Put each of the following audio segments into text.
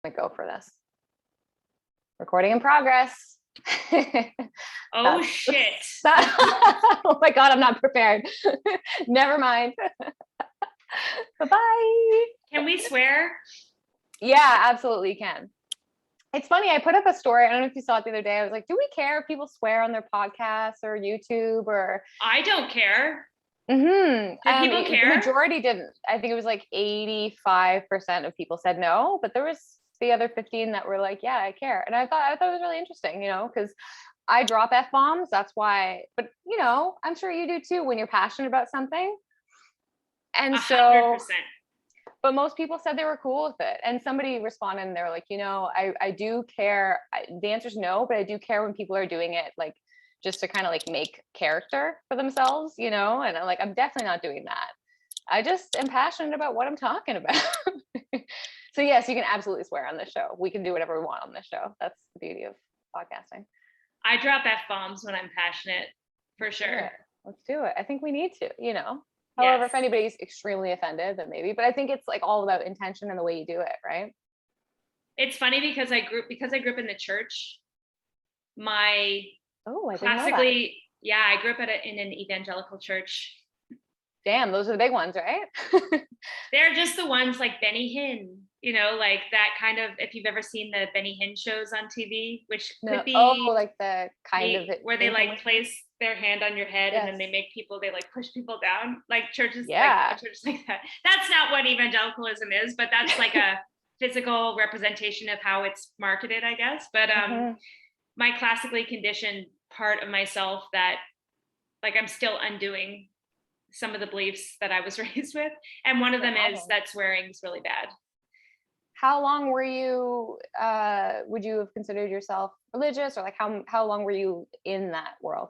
I'm gonna go for this. Recording in progress. Oh shit. Oh my God, I'm not prepared. Never mind. Bye-bye. Can we swear? Yeah, absolutely can. It's funny, I put up a story. I don't know if you saw it the other day. I was like, do we care if people swear on their podcasts or YouTube or? I don't care. Mm-hmm. Do people care? The majority didn't. I think it was like 85% of people said no, but there was the other 15 that were like, yeah, I care. And I thought it was really interesting, because I drop F-bombs. That's why, but I'm sure you do too when you're passionate about something. And 100%. But most people said they were cool with it. And somebody responded and they were like, I do care. The answer is no, but I do care when people are doing it like just to kind of like make character for themselves, and I'm like, I'm definitely not doing that. I just am passionate about what I'm talking about. So yes, you can absolutely swear on this show. We can do whatever we want on this show. That's the beauty of podcasting. I drop F-bombs when I'm passionate, for sure. Let's do it. I think we need to, However, Yes. if anybody's extremely offended, then maybe, but I think it's like all about intention and the way you do it, right? It's funny because I grew up in the church. I grew up in an evangelical church. Damn, those are the big ones, right? They're just the ones like Benny Hinn, like that kind of, if you've ever seen the Benny Hinn shows on TV, which could be like the kind of it where they like place their hand on your head and then they make people, they like push people down, like churches, like churches like that. That's not what evangelicalism is, but that's like a physical representation of how it's marketed, I guess. But my classically conditioned part of myself that like I'm still undoing some of the beliefs that I was raised with. And one of them is that swearing is really bad. How long were you, would you have considered yourself religious, or like how long were you in that world?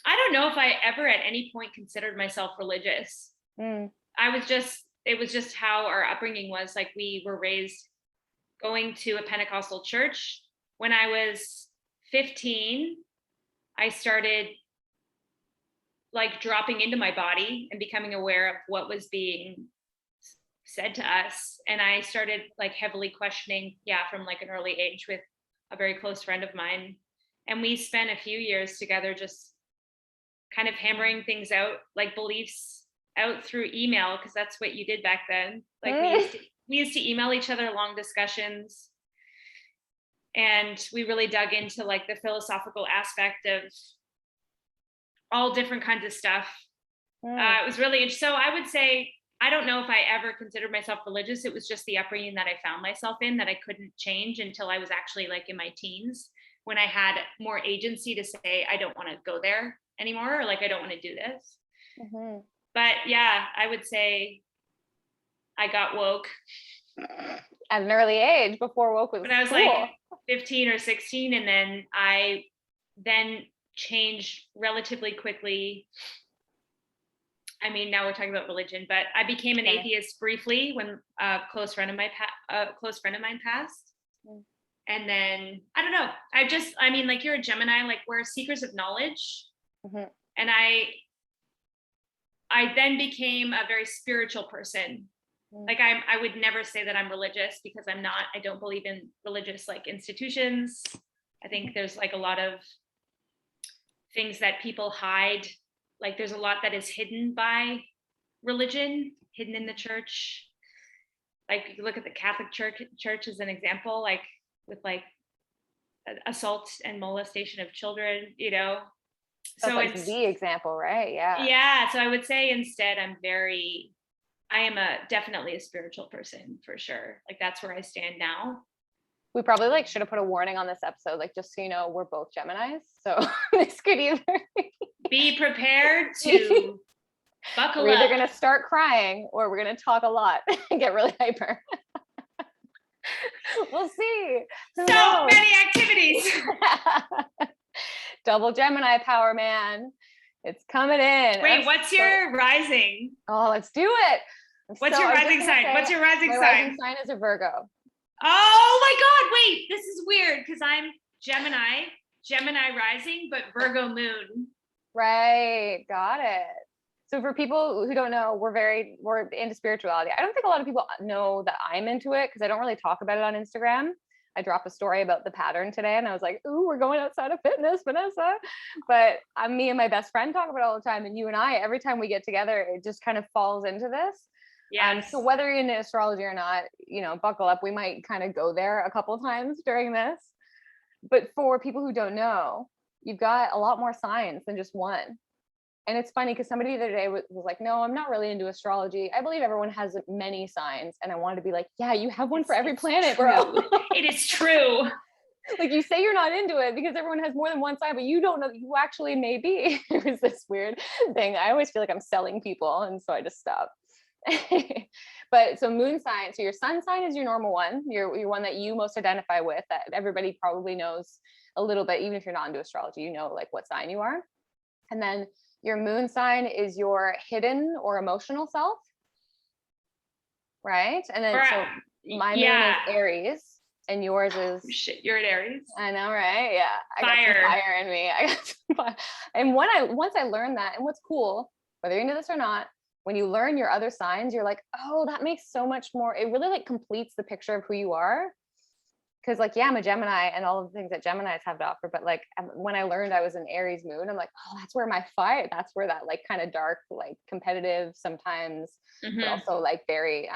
I don't know if I ever at any point considered myself religious. It was just how our upbringing was. Like we were raised going to a Pentecostal church. When I was 15, I started like dropping into my body and becoming aware of what was being said to us. And I started like heavily questioning, from like an early age with a very close friend of mine. And we spent a few years together just kind of hammering things out, like beliefs out through email, because that's what you did back then. Like we used to email each other long discussions. And we really dug into like the philosophical aspect of all different kinds of stuff. It was really interesting. So I would say, I don't know if I ever considered myself religious. It was just the upbringing that I found myself in that I couldn't change until I was actually like in my teens, when I had more agency to say, I don't want to go there anymore, or like, I don't want to do this. But yeah, I would say I got woke at an early age, before woke was when I was like 15 or 16. And then I changed relatively quickly. I mean, now we're talking about religion, but I became an atheist briefly when a close friend of mine passed. And then, I don't know, like you're a Gemini, like we're seekers of knowledge. And I then became a very spiritual person. Like I would never say that I'm religious, because I'm not. I don't believe in religious like institutions. I think there's like a lot of things that people hide. Like there's a lot that is hidden by religion, hidden in the church. Like you look at the Catholic Church as an example, like with like assault and molestation of children, So like it's the example, right? Yeah. So I would say instead I am definitely a spiritual person, for sure. Like that's where I stand now. We probably like should have put a warning on this episode, like just so you know, we're both Geminis, so this could either be prepared to buckle up. We're either gonna start crying or we're gonna talk a lot and get really hyper. We'll see. So many activities. Double Gemini power, man. It's coming in. Wait, what's your rising? Oh, let's do it. What's your rising sign? My rising sign is a Virgo. Oh my God, wait, this is weird because I'm Gemini rising, but Virgo moon. Right, got it. So for people who don't know, we're into spirituality. I don't think a lot of people know that I'm into it because I don't really talk about it on Instagram. I dropped a story about the pattern today and I was like, ooh, we're going outside of fitness, Vanessa. But me and my best friend talk about it all the time. And you and I, every time we get together, it just kind of falls into this. Yes. So whether you're into astrology or not, buckle up. We might kind of go there a couple of times during this. But for people who don't know, you've got a lot more signs than just one. And it's funny because somebody the other day was like, no, I'm not really into astrology. I believe everyone has many signs. And I wanted to be like, yeah, you have one for every planet, bro. It is true. Like you say you're not into it because everyone has more than one sign, but you don't know that you actually may be. It was this weird thing. I always feel like I'm selling people. And so I just stop. But so moon sign, so your sun sign is your normal one. Your one that you most identify with, that everybody probably knows a little bit, even if you're not into astrology, you know like what sign you are. And then your moon sign is your hidden or emotional self, right? And then so my moon is Aries and yours is shit, you're at Aries. I know, right? Yeah. I got some fire in me. I got some fire. And once I learned that, and what's cool, whether you're into this or not, when you learn your other signs, you're like, oh, that makes so much more. It really like completes the picture of who you are. Cause like, yeah, I'm a Gemini and all of the things that Geminis have to offer. But like when I learned I was an Aries moon, I'm like, oh, that's where my fire, that's where that like kind of dark, like competitive sometimes, but also like very,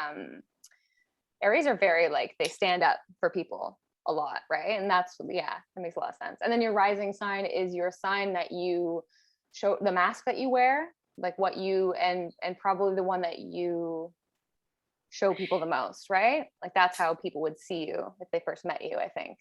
Aries are very like, they stand up for people a lot. Right. And that makes a lot of sense. And then your rising sign is your sign that you show, the mask that you wear, like what you, and probably the one that you show people the most, right? Like that's how people would see you if they first met you, I think.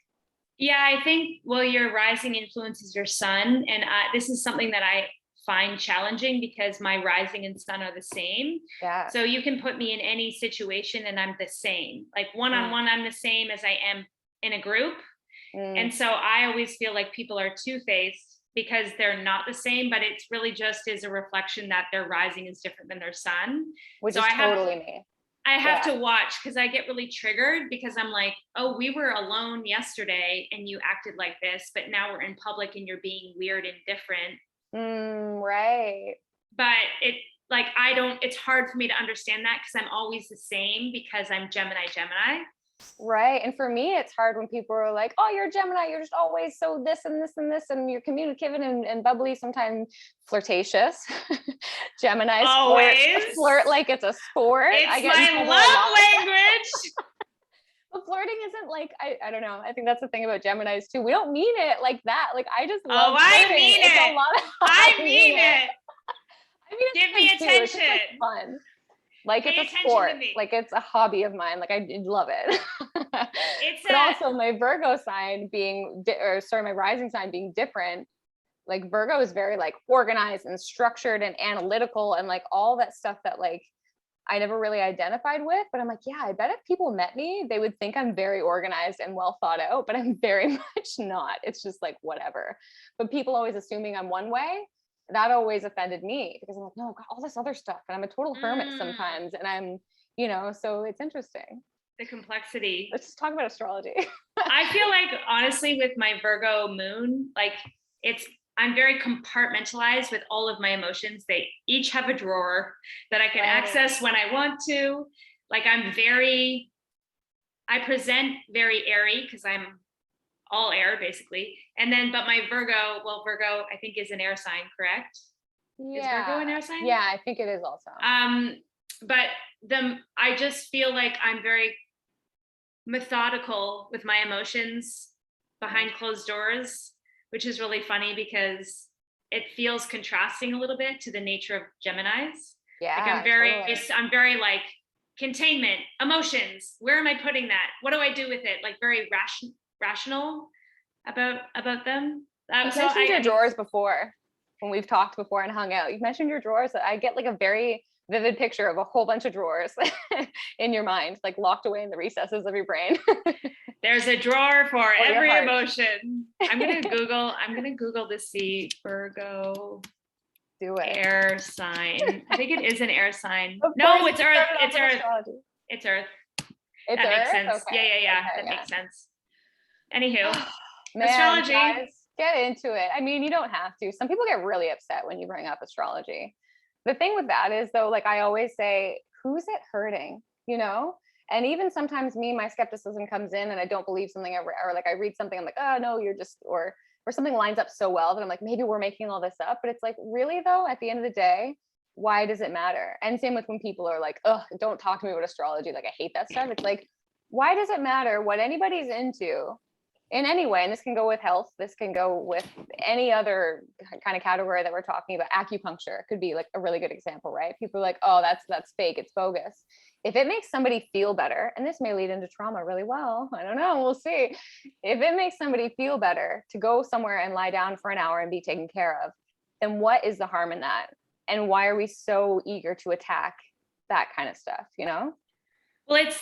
Yeah, I think, well, your rising influences your sun. And this is something that I find challenging because my rising and sun are the same. Yeah. So you can put me in any situation and I'm the same. Like one-on-one, I'm the same as I am in a group. And so I always feel like people are two-faced because they're not the same, but it's really just is a reflection that their rising is different than their sun. Which is totally me. I have to watch because I get really triggered because I'm like, oh, we were alone yesterday and you acted like this, but now we're in public and you're being weird and different. Right. But it's hard for me to understand that because I'm always the same because I'm Gemini. Right. And for me, it's hard when people are like, oh, you're a Gemini, you're just always so this and this and this, and you're communicative and bubbly, sometimes flirtatious. Gemini flirt like it's a sport. It's my love language. But flirting isn't like, I don't know. I think that's the thing about Geminis too. We don't mean it like that. Like I just love flirting. I mean it's it. A lot of, I mean it. I mean, give me attention. It's just, like, fun. Like it's a sport, like it's a hobby of mine. Like I love it. But also my Virgo sign being, my rising sign being different. Like Virgo is very like organized and structured and analytical and like all that stuff that like I never really identified with. But I'm like, yeah, I bet if people met me, they would think I'm very organized and well thought out, but I'm very much not. It's just like whatever. But people always assuming I'm one way. That always offended me because I'm like, no, I've got all this other stuff and I'm a total hermit sometimes. And I'm, so it's interesting. The complexity. Let's just talk about astrology. I feel like honestly with my Virgo moon, like I'm very compartmentalized with all of my emotions. They each have a drawer that I can access when I want to. Like I present very airy because I'm all air basically. And then, but my Virgo I think is an air sign, correct? Yeah. Is Virgo an air sign? Yeah, I think it is also. But I just feel like I'm very methodical with my emotions behind closed doors, which is really funny because it feels contrasting a little bit to the nature of Geminis. Yeah. Like I'm very like containment, emotions. Where am I putting that? What do I do with it? Like very rational about them. You've mentioned your drawers before when we've talked before and hung out. You've mentioned your drawers. I get like a very vivid picture of a whole bunch of drawers in your mind, like locked away in the recesses of your brain. There's a drawer for every emotion. I'm gonna Google to see Virgo. Do it. Air sign. I think it is an air sign. No, it's Earth. It's Earth. It's Earth. That makes sense. Okay. Yeah. That makes sense. Anywho, man, astrology. Guys, get into it. I mean, you don't have to. Some people get really upset when you bring up astrology. The thing with that is though, like I always say, who's it hurting, you know? And even sometimes my skepticism comes in and I don't believe something or like I read something, I'm like, oh no, you're just, or something lines up so well that I'm like, maybe we're making all this up. But it's like, really though, at the end of the day, why does it matter? And same with when people are like, oh, don't talk to me about astrology. Like I hate that stuff. It's like, why does it matter what anybody's into in any way? And this can go with health. This can go with any other kind of category that we're talking about. Acupuncture could be like a really good example, right? People are like, oh, that's fake. It's bogus. If it makes somebody feel better, and this may lead into trauma really well, I don't know, we'll see. If it makes somebody feel better to go somewhere and lie down for an hour and be taken care of, then what is the harm in that? And why are we so eager to attack that kind of stuff, you know? Well, it's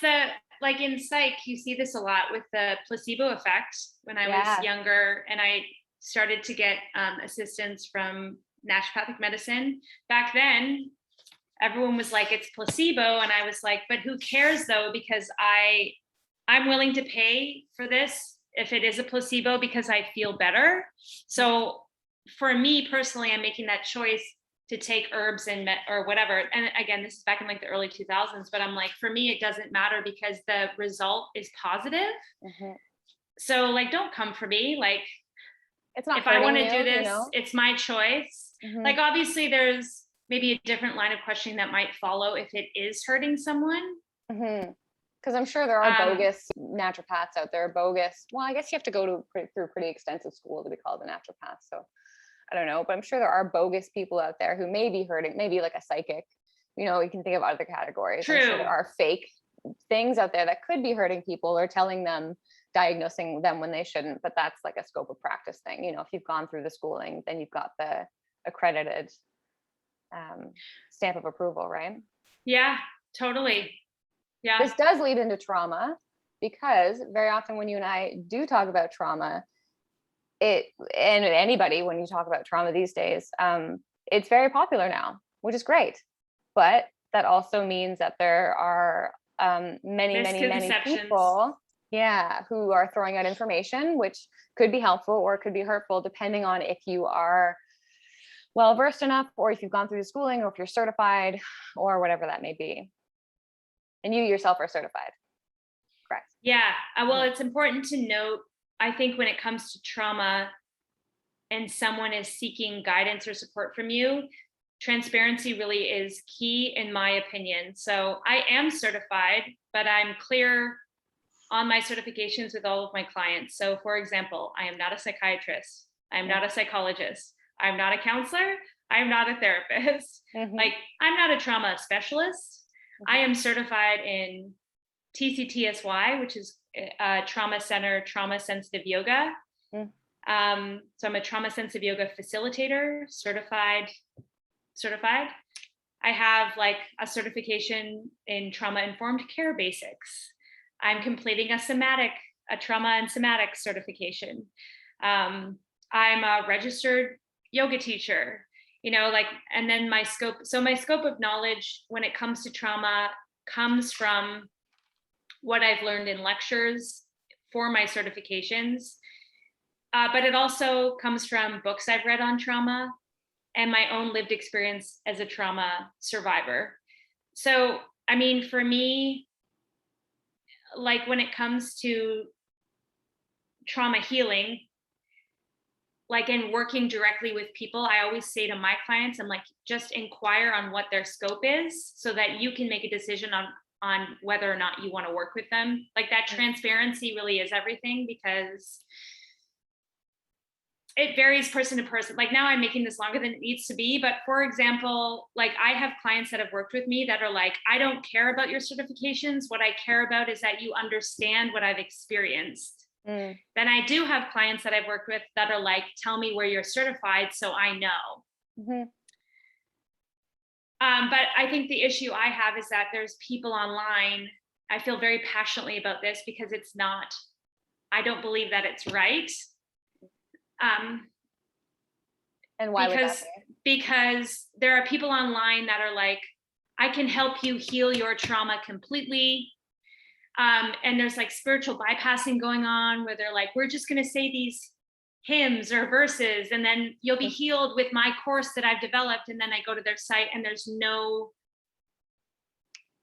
like in psych, you see this a lot with the placebo effect. When I was younger and I started to get assistance from naturopathic medicine, back then, everyone was like, it's placebo. And I was like, but who cares though? Because I'm willing to pay for this if it is a placebo because I feel better. So for me personally, I'm making that choice to take herbs and or whatever. And again, this is back in like the early 2000s, but I'm like, for me, it doesn't matter because the result is positive. Mm-hmm. So like, don't come for me. Like, it's not if I want to do this, you know? It's my choice. Mm-hmm. Like, obviously there's maybe a different line of questioning that might follow if it is hurting someone. Mm-hmm. Because I'm sure there are bogus naturopaths out there, bogus. Well, I guess you have to go through pretty extensive school to be called a naturopath. So I don't know, but I'm sure there are bogus people out there who may be hurting, maybe like a psychic, you know, you can think of other categories. True. I'm sure there are fake things out there that could be hurting people or telling them, diagnosing them when they shouldn't, but that's like a scope of practice thing. You know, if you've gone through the schooling, then you've got the accredited stamp of approval, right? Yeah, totally. Yeah. This does lead into trauma because very often when you and I do talk about trauma, and anybody, when you talk about trauma these days, it's very popular now, which is great. But that also means that there are many people, who are throwing out information, which could be helpful or could be hurtful, depending on if you are well versed enough, or if you've gone through the schooling, or if you're certified, or whatever that may be. And you yourself are certified, correct? Yeah. Well, it's important to note, I think when it comes to trauma and someone is seeking guidance or support from you, transparency really is key in my opinion. So I am certified, but I'm clear on my certifications with all of my clients. So for example, I am not a psychiatrist. I'm not a psychologist. I'm not a counselor. I'm not a therapist. Mm-hmm. Like, I'm not a trauma specialist. Mm-hmm. I am certified in TCTSY, which is trauma center, trauma sensitive yoga. Mm. So I'm a trauma sensitive yoga facilitator, certified. I have like a certification in trauma informed care basics. I'm completing a trauma and somatic certification. I'm a registered yoga teacher, you know, like, and then my scope of knowledge when it comes to trauma comes from what I've learned in lectures for my certifications. But it also comes from books I've read on trauma and my own lived experience as a trauma survivor. So, I mean, for me, like when it comes to trauma healing, like in working directly with people, I always say to my clients, I'm like, just inquire on what their scope is so that you can make a decision on whether or not you want to work with them. Like that transparency really is everything, because it varies person to person. Like now I'm making this longer than it needs to be. But for example, like I have clients that have worked with me that are like, I don't care about your certifications. What I care about is that you understand what I've experienced. Mm. Then I do have clients that I've worked with that are like, tell me where you're certified so I know. Mm-hmm. But I think the issue I have is that there's people online. I feel very passionately about this because it's not, I don't believe that it's right. And why would that be? Because there are people online that are like, I can help you heal your trauma completely. And there's like spiritual bypassing going on where they're like, we're just going to say these hymns or verses, and then you'll be healed with my course that I've developed. And then I go to their site and there's no,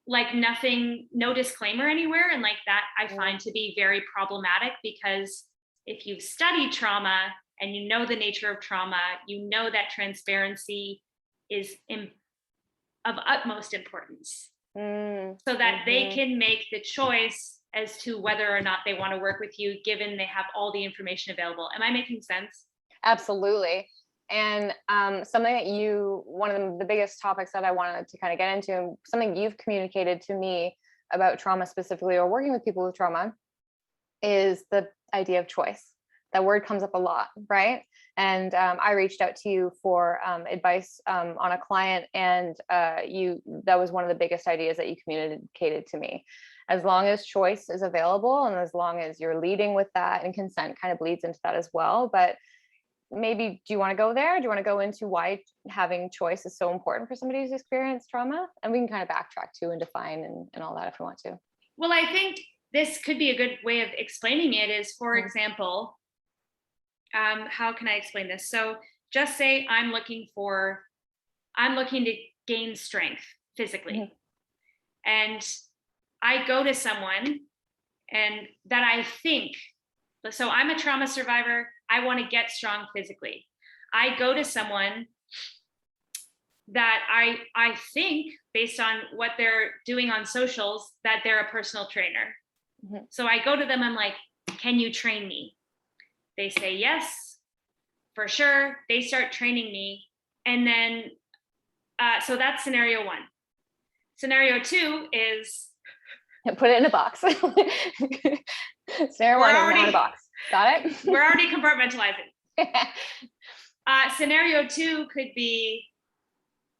like nothing, no disclaimer anywhere. And like that I find to be very problematic, because if you've studied trauma and you know the nature of trauma, you know that transparency is of utmost importance, so that they can make the choice as to whether or not they want to work with you, given they have all the information available. Am I making sense? Absolutely. And something that one of the biggest topics that I wanted to kind of get into, and something you've communicated to me about trauma specifically, or working with people with trauma, is the idea of choice. That word comes up a lot, right? And I reached out to you for advice on a client, and that was one of the biggest ideas that you communicated to me. As long as choice is available, and as long as you're leading with that, and consent kind of bleeds into that as well. But maybe, do you want to go there? Do you want to go into why having choice is so important for somebody who's experienced trauma? And we can kind of backtrack too and define and all that if you want to. Well, I think this could be a good way of explaining it is, for example, how can I explain this? So just say I'm looking to gain strength physically. And I go to someone and that I think, so I'm a trauma survivor, I want to get strong physically. I go to someone that I think, based on what they're doing on socials, that they're a personal trainer. So I go to them, I'm like, can you train me? They say yes, for sure. They start training me. And then, so that's scenario one. Scenario two is, put it in a box. Scenario one is now in a box. Got it? We're already compartmentalizing. Scenario two could be,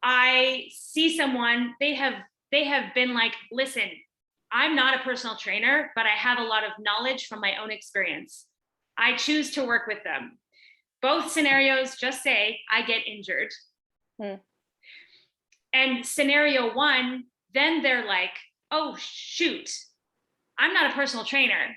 I see someone, they have been like, listen, I'm not a personal trainer, but I have a lot of knowledge from my own experience. I choose to work with them. Both scenarios just say I get injured. And scenario one, then they're like, oh, shoot, I'm not a personal trainer.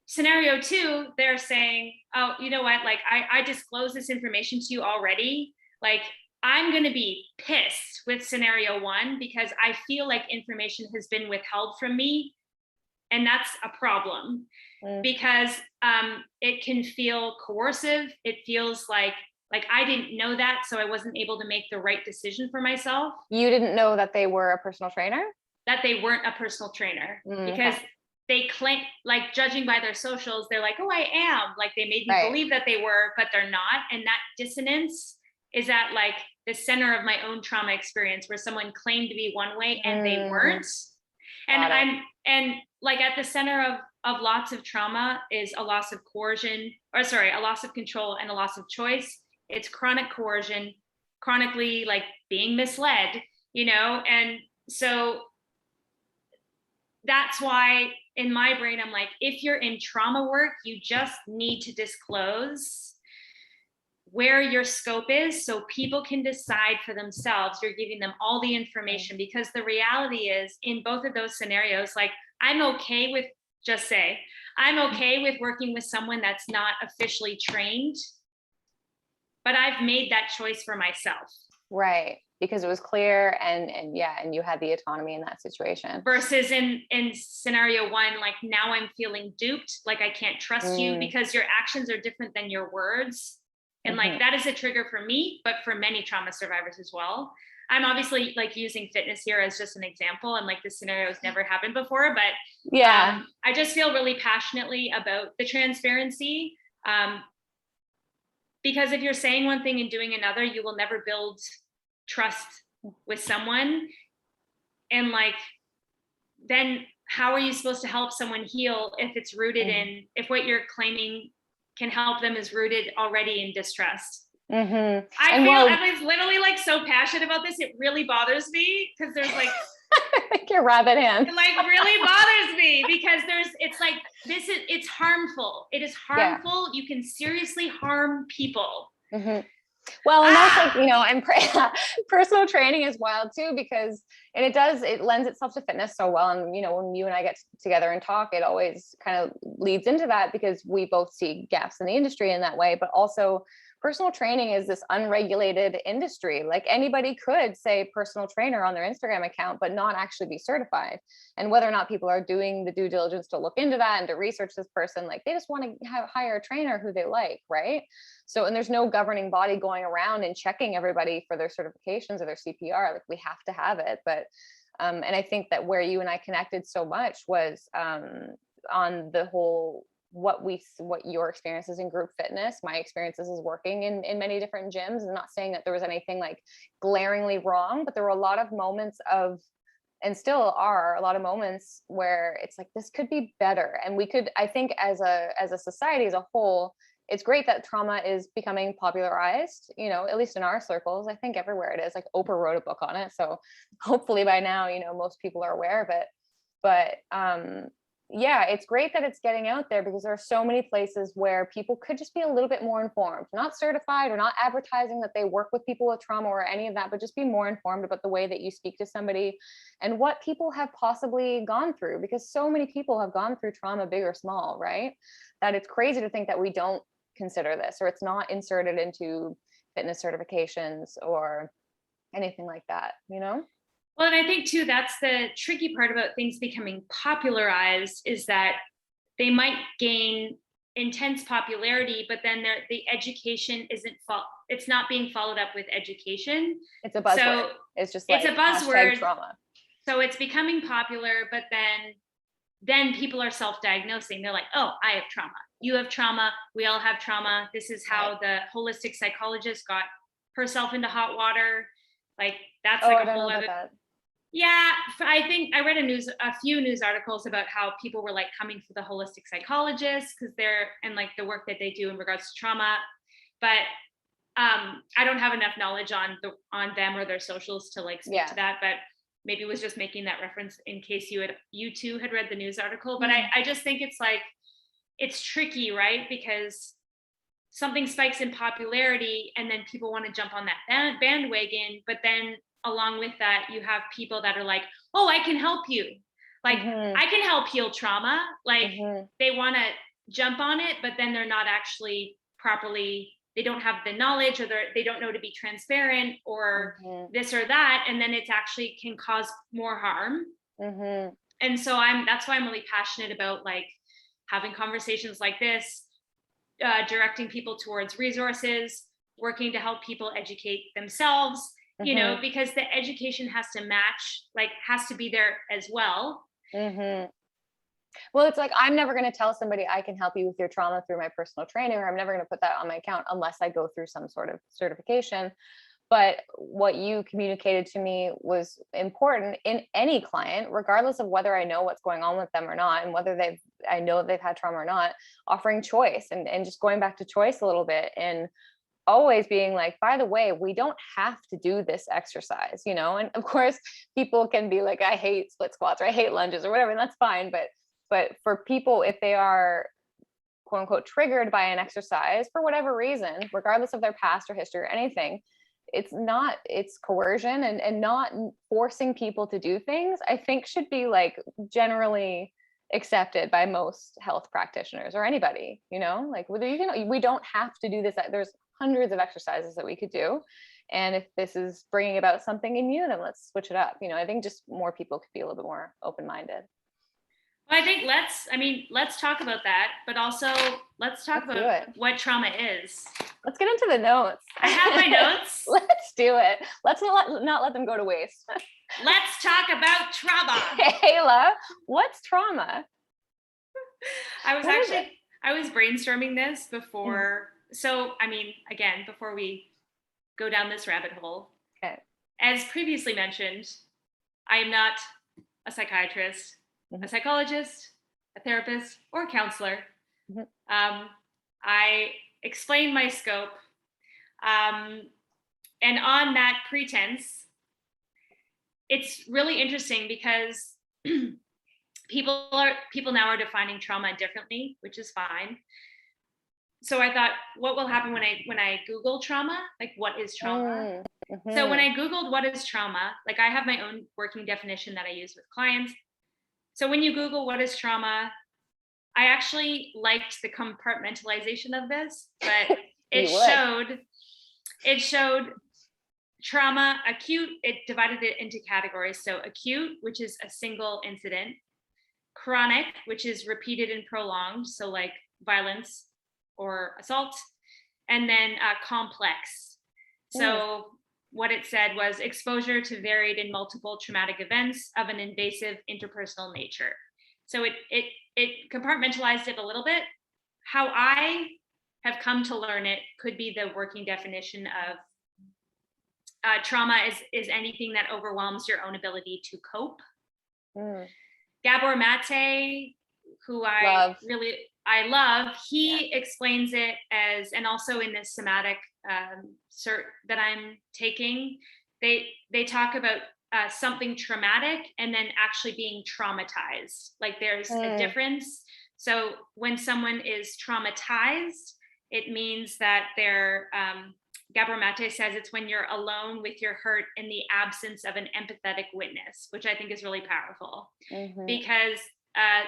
Scenario two, they're saying, oh, you know what? Like, I disclosed this information to you already. Like, I'm going to be pissed with scenario one because I feel like information has been withheld from me. And that's a problem because it can feel coercive. It feels like I didn't know that, so I wasn't able to make the right decision for myself. You didn't know that they were a personal trainer? That they weren't a personal trainer because they claim, like, judging by their socials, they're like, oh, I am. Like, they made me believe that they were, but they're not. And that dissonance is at like the center of my own trauma experience, where someone claimed to be one way and they weren't. And like at the center of lots of trauma is a loss of a loss of control and a loss of choice. It's chronic coercion, chronically like being misled, and so that's why in my brain, I'm like, if you're in trauma work, you just need to disclose where your scope is so people can decide for themselves. You're giving them all the information, because the reality is in both of those scenarios, like I'm okay with working with someone that's not officially trained, but I've made that choice for myself. Right. Because it was clear and you had the autonomy in that situation. Versus in scenario one, like now I'm feeling duped, like I can't trust you because your actions are different than your words. And like that is a trigger for me, but for many trauma survivors as well. I'm obviously like using fitness here as just an example, and like this scenario has never happened before, but I just feel really passionately about the transparency. Because if you're saying one thing and doing another, you will never build trust with someone. And like, then how are you supposed to help someone heal if it's rooted in, if what you're claiming can help them is rooted already in distrust? I was literally like so passionate about this. It really bothers me because there's like, I think you're rabbit hand. It like really bothers me because it's harmful. It is harmful. You can seriously harm people. Well, and that's like, and personal training is wild too, because, and it lends itself to fitness so well. And, when you and I get together and talk, it always kind of leads into that, because we both see gaps in the industry in that way. But also, personal training is this unregulated industry. Like, anybody could say personal trainer on their Instagram account, but not actually be certified. And whether or not people are doing the due diligence to look into that and to research this person, like, they just want to hire a trainer who they like, right? So, and there's no governing body going around and checking everybody for their certifications or their CPR. Like, we have to have it. But and I think that where you and I connected so much was on the whole, what your experiences in group fitness, my experiences is working in many different gyms. And not saying that there was anything like glaringly wrong, but there were a lot of moments of, and still are a lot of moments where it's like, this could be better. And we could, I think as a society as a whole, it's great that trauma is becoming popularized, at least in our circles. I think everywhere it is. Like, Oprah wrote a book on it. So hopefully by now, most people are aware of it. But yeah, it's great that it's getting out there, because there are so many places where people could just be a little bit more informed, not certified or not advertising that they work with people with trauma or any of that, but just be more informed about the way that you speak to somebody and what people have possibly gone through, because so many people have gone through trauma, big or small, right? That it's crazy to think that we don't consider this, or it's not inserted into fitness certifications or anything like that, Well, and I think too, that's the tricky part about things becoming popularized, is that they might gain intense popularity, but then the education it's not being followed up with education. It's a buzzword. So it's just like, it's a buzzword. Trauma. So it's becoming popular, but then people are self-diagnosing. They're like, oh, I have trauma. You have trauma. We all have trauma. This is how the holistic psychologist got herself into hot water. Like, that's like a whole other. Yeah, I think I read a few news articles about how people were like coming for the holistic psychologists because they're, and like the work that they do in regards to trauma. But I don't have enough knowledge on them or their socials to like speak to that. But maybe was just making that reference in case you too had read the news article. But I just think it's like, it's tricky, right? Because something spikes in popularity and then people want to jump on that bandwagon, but then along with that, you have people that are like, oh, I can help you. Like, I can help heal trauma. Like, they want to jump on it, but then they're not actually properly, they don't have the knowledge, or they don't know to be transparent or this or that. And then it's actually can cause more harm. And so that's why I'm really passionate about like having conversations like this, directing people towards resources, working to help people educate themselves, because the education has to match, like has to be there as well. Well, it's like, I'm never going to tell somebody I can help you with your trauma through my personal training, or I'm never going to put that on my account unless I go through some sort of certification. But what you communicated to me was important in any client, regardless of whether I know what's going on with them or not, and whether I know they've had trauma or not, offering choice and just going back to choice a little bit, and always being like, by the way, we don't have to do this exercise, and of course people can be like, I hate split squats or I hate lunges or whatever, and that's fine. But for people, if they are quote unquote triggered by an exercise for whatever reason, regardless of their past or history or anything, it's coercion, and not forcing people to do things, I think should be like generally accepted by most health practitioners or anybody, like whether we don't have to do this. There's hundreds of exercises that we could do. And if this is bringing about something in you, then let's switch it up. I think just more people could be a little bit more open-minded. Well, I think let's talk about that, but also let's talk about what trauma is. Let's get into the notes. I have my notes. Let's do it. Let's not let them go to waste. Let's talk about trauma. Cayla, what's trauma? I was brainstorming this before. So, again, before we go down this rabbit hole, as previously mentioned, I am not a psychiatrist, a psychologist, a therapist, or a counselor. I explained my scope. And on that pretense, it's really interesting because people now are defining trauma differently, which is fine. so I thought, what will happen when I Google trauma? Like, what is trauma? So when I Googled what is trauma, like I have my own working definition that I use with clients. So when you Google what is trauma, I actually liked the compartmentalization of this, but it showed trauma, acute, it divided it into categories. So acute, which is a single incident, chronic, which is repeated and prolonged, so like violence or assault, and then complex. So what it said was exposure to varied and multiple traumatic events of an invasive interpersonal nature. So it compartmentalized it a little bit. How I have come to learn it could be the working definition of trauma is anything that overwhelms your own ability to cope. Gabor Mate, who I love, he explains it as, and also in this somatic cert that I'm taking, they talk about something traumatic and then actually being traumatized. Like there's a difference. So when someone is traumatized, it means that they're, Gabor Mate says it's when you're alone with your hurt in the absence of an empathetic witness, which I think is really powerful. Because,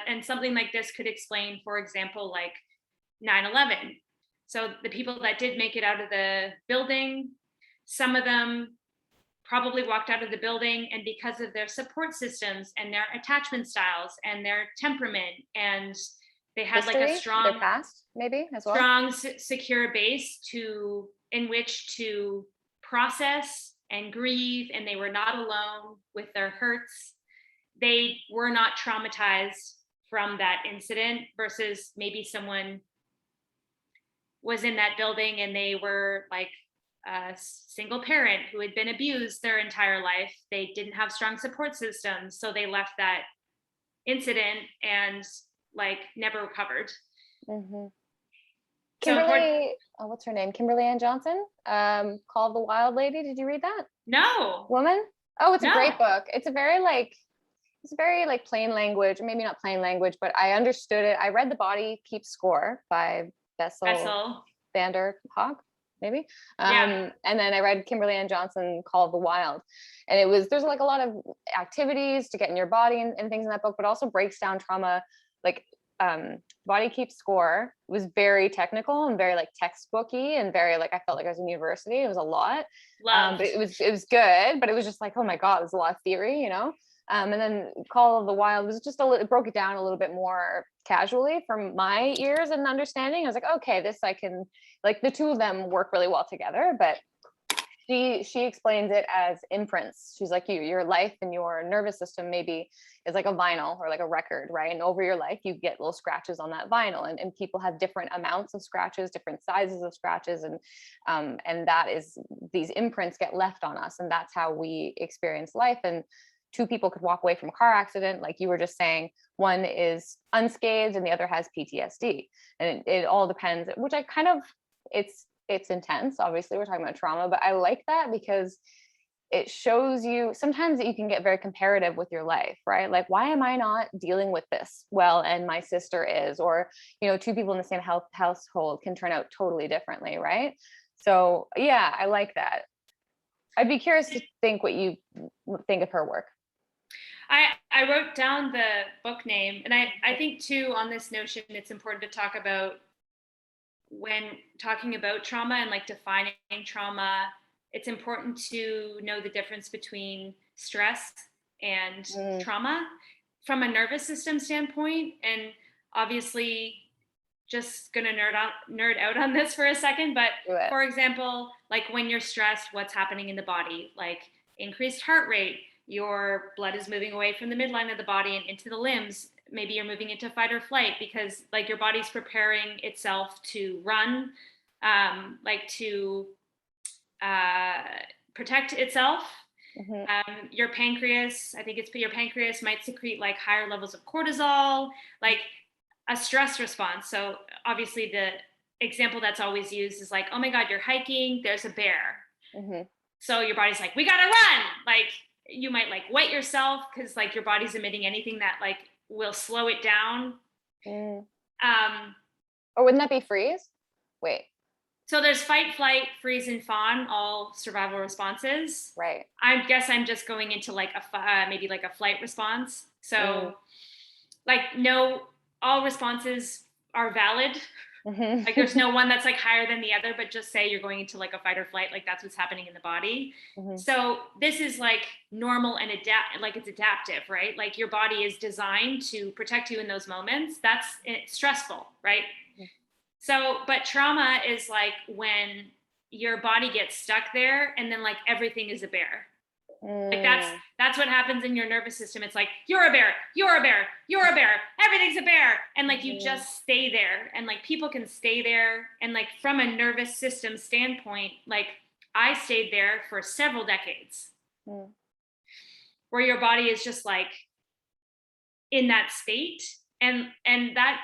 and something like this could explain, for example, like 9/11. So the people that did make it out of the building, some of them probably walked out of the building, and because of their support systems and their attachment styles and their temperament, and they had like a strong, their past maybe as well, strong, secure base in which to process and grieve, and they were not alone with their hurts. They were not traumatized from that incident versus maybe someone was in that building and they were like a single parent who had been abused their entire life. They didn't have strong support systems, so they left that incident and like never recovered. Kimberly, what's her name? Kimberly Ann Johnson, called The Wild Lady. Did you read that? No. Woman? Oh, it's a great book. It's very plain language, maybe not plain language, but I understood it. I read The Body Keeps Score by Bessel Vander Hawk, maybe. And then I read Kimberly Ann Johnson called The Wild. And there's like a lot of activities to get in your body and things in that book, but also breaks down trauma. Like Body Keeps Score was very technical and very like textbooky and very like, I felt like I was in university. It was a lot. But it was good, but it was just like, oh my God, there's a lot of theory, you know? And then Call of the Wild was just it broke it down a little bit more casually from my ears and understanding. I was like, okay, this I can, like the two of them work really well together, but she explains it as imprints. She's like, your life and your nervous system maybe is like a vinyl or like a record, right? And over your life, you get little scratches on that vinyl, and people have different amounts of scratches, different sizes of scratches. And that is, these imprints get left on us. And that's how we experience life. And two people could walk away from a car accident, like you were just saying, one is unscathed and the other has PTSD. And it all depends, which I kind of, it's intense. Obviously we're talking about trauma, but I like that because it shows you sometimes that you can get very comparative with your life, right? Like, why am I not dealing with this well, and my sister is, or, you know, two people in the same household can turn out totally differently, right? So yeah, I like that. I'd be curious to think what you think of her work. I wrote down the book name, and I think too, on this notion, it's important to talk about, when talking about trauma and like defining trauma, it's important to know the difference between stress and trauma from a nervous system standpoint. And obviously just gonna nerd out on this for a second, but for example, like when you're stressed, what's happening in the body? Like increased heart rate, your blood is moving away from the midline of the body and into the limbs. Maybe you're moving into fight or flight because like your body's preparing itself to run, like to protect itself. Your pancreas, I think it's your pancreas might secrete like higher levels of cortisol, like a stress response. So obviously the example that's always used is like, oh my God, you're hiking, there's a bear. So your body's like, we gotta run. Like you might like wet yourself because like your body's emitting anything that like will slow it down. Or wouldn't that be freeze? Wait. So there's fight, flight, freeze, and fawn, all survival responses. Right. I guess I'm just going into like maybe like a flight response. So like no, all responses are valid. Like there's no one that's like higher than the other, but just say you're going into like a fight or flight, like that's what's happening in the body. So this is like normal and like it's adaptive, right? Like your body is designed to protect you in those moments. It's stressful, right? So, but trauma is like when your body gets stuck there and then like everything is a bear. Like that's what happens in your nervous system. It's like, you're a bear, you're a bear, you're a bear, everything's a bear. And like, you just stay there, and like people can stay there. And like from a nervous system standpoint, like I stayed there for several decades where your body is just like in that state. And that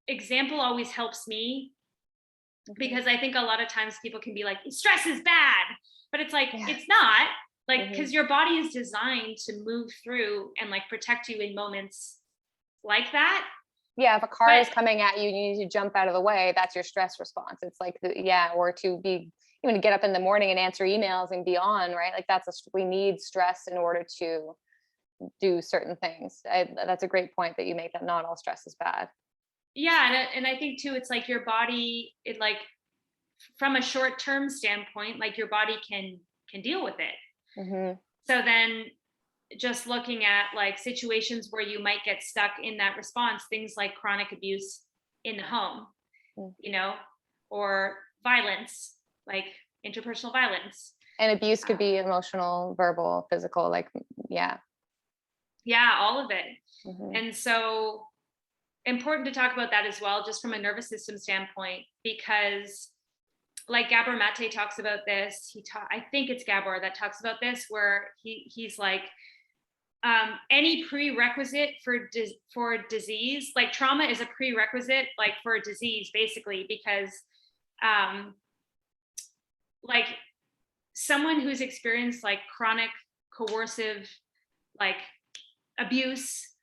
example always helps me because I think a lot of times people can be like, stress is bad, but it's like, it's not. Like, because your body is designed to move through and like protect you in moments like that. Yeah, if a car is coming at you, you need to jump out of the way. That's your stress response. It's like, or to be, even to get up in the morning and answer emails and be on, right? Like we need stress in order to do certain things. That's a great point that you make, that not all stress is bad. Yeah, and I think too, it's like your body, it like from a short-term standpoint, like your body can deal with it. So then just looking at like situations where you might get stuck in that response, things like chronic abuse in the home, you know, or violence, like interpersonal violence. And abuse could be emotional, verbal, physical, like, yeah, all of it. And so important to talk about that as well, just from a nervous system standpoint, because like Gabor Mate talks about this. I think it's Gabor that talks about this, where he's like, any prerequisite for disease, like trauma is a prerequisite, like for a disease, basically, because, like someone who's experienced like chronic coercive, like abuse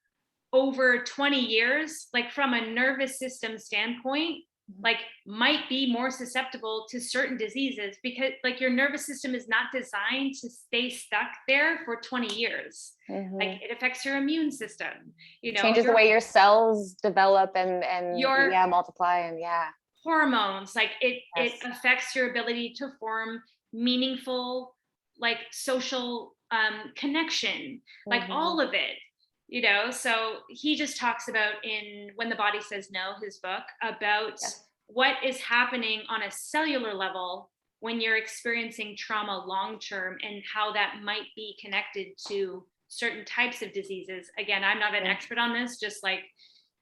over 20 years, like from a nervous system standpoint, like might be more susceptible to certain diseases, because like your nervous system is not designed to stay stuck there for 20 years. Like it affects your immune system, you know, changes the way your cells develop and your multiply and hormones, like it affects your ability to form meaningful like social connection, like all of it, you know. So he just talks about in When the Body Says No, his book, about what is happening on a cellular level when you're experiencing trauma long term, and how that might be connected to certain types of diseases. Again, I'm not an expert on this, just like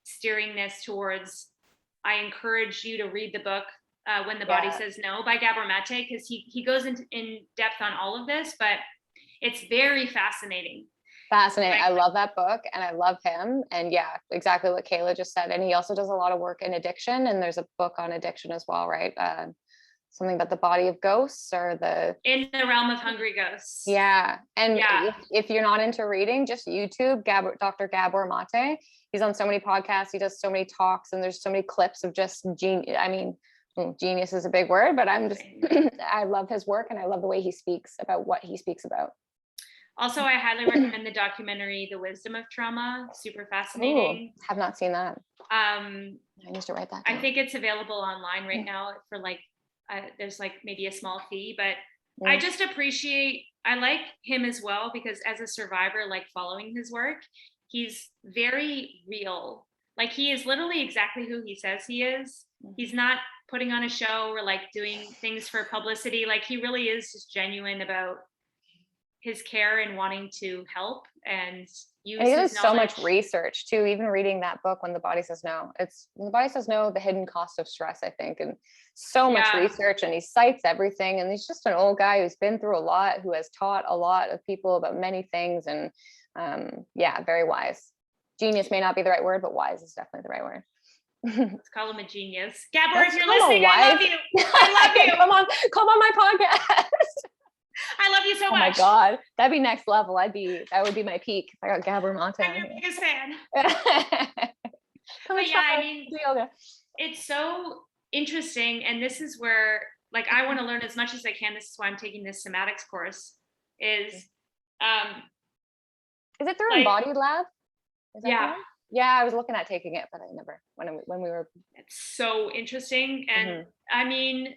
steering this towards, I encourage you to read the book When the Body Says No by Gabor Mate, because he goes in depth on all of this, but it's very fascinating. Fascinating. I love that book and I love him. And yeah, exactly what Cayla just said. And he also does a lot of work in addiction. And there's a book on addiction as well, right? Something about the body of ghosts, or In the Realm of Hungry Ghosts. Yeah. And if you're not into reading, just YouTube Dr. Gabor Mate. He's on so many podcasts. He does so many talks, and there's so many clips of just genius is a big word, but I love his work, and I love the way he speaks about what he speaks about. Also, I highly recommend the documentary, The Wisdom of Trauma. Super fascinating. Have not seen that. I need to write that down. I think it's available online right now for like, there's like maybe a small fee, but I just I like him as well, because as a survivor, like following his work, he's very real. Like he is literally exactly who he says he is. He's not putting on a show or like doing things for publicity. Like he really is just genuine about his care and wanting to help and use his knowledge. He does so much research too, even reading that book, When the Body Says No. It's When the Body Says No, The Hidden Cost of Stress, I think. And so much research, and he cites everything. And he's just an old guy who's been through a lot, who has taught a lot of people about many things. And very wise. Genius may not be the right word, but wise is definitely the right word. Let's call him a genius. Gabor, if you're listening, I love you. I love you. Come on my podcast. I love you so much. Oh my God. That'd be next level. That would be my peak if I got Gabor Mate. I'm your biggest fan. But yeah, I mean, it's so interesting. And this is where, like, I want to learn as much as I can. This is why I'm taking this somatics course is it through like, Embodied Lab? Is that yeah. the one? Yeah, I was looking at taking it, but I never, when we were. It's so interesting. And I mean,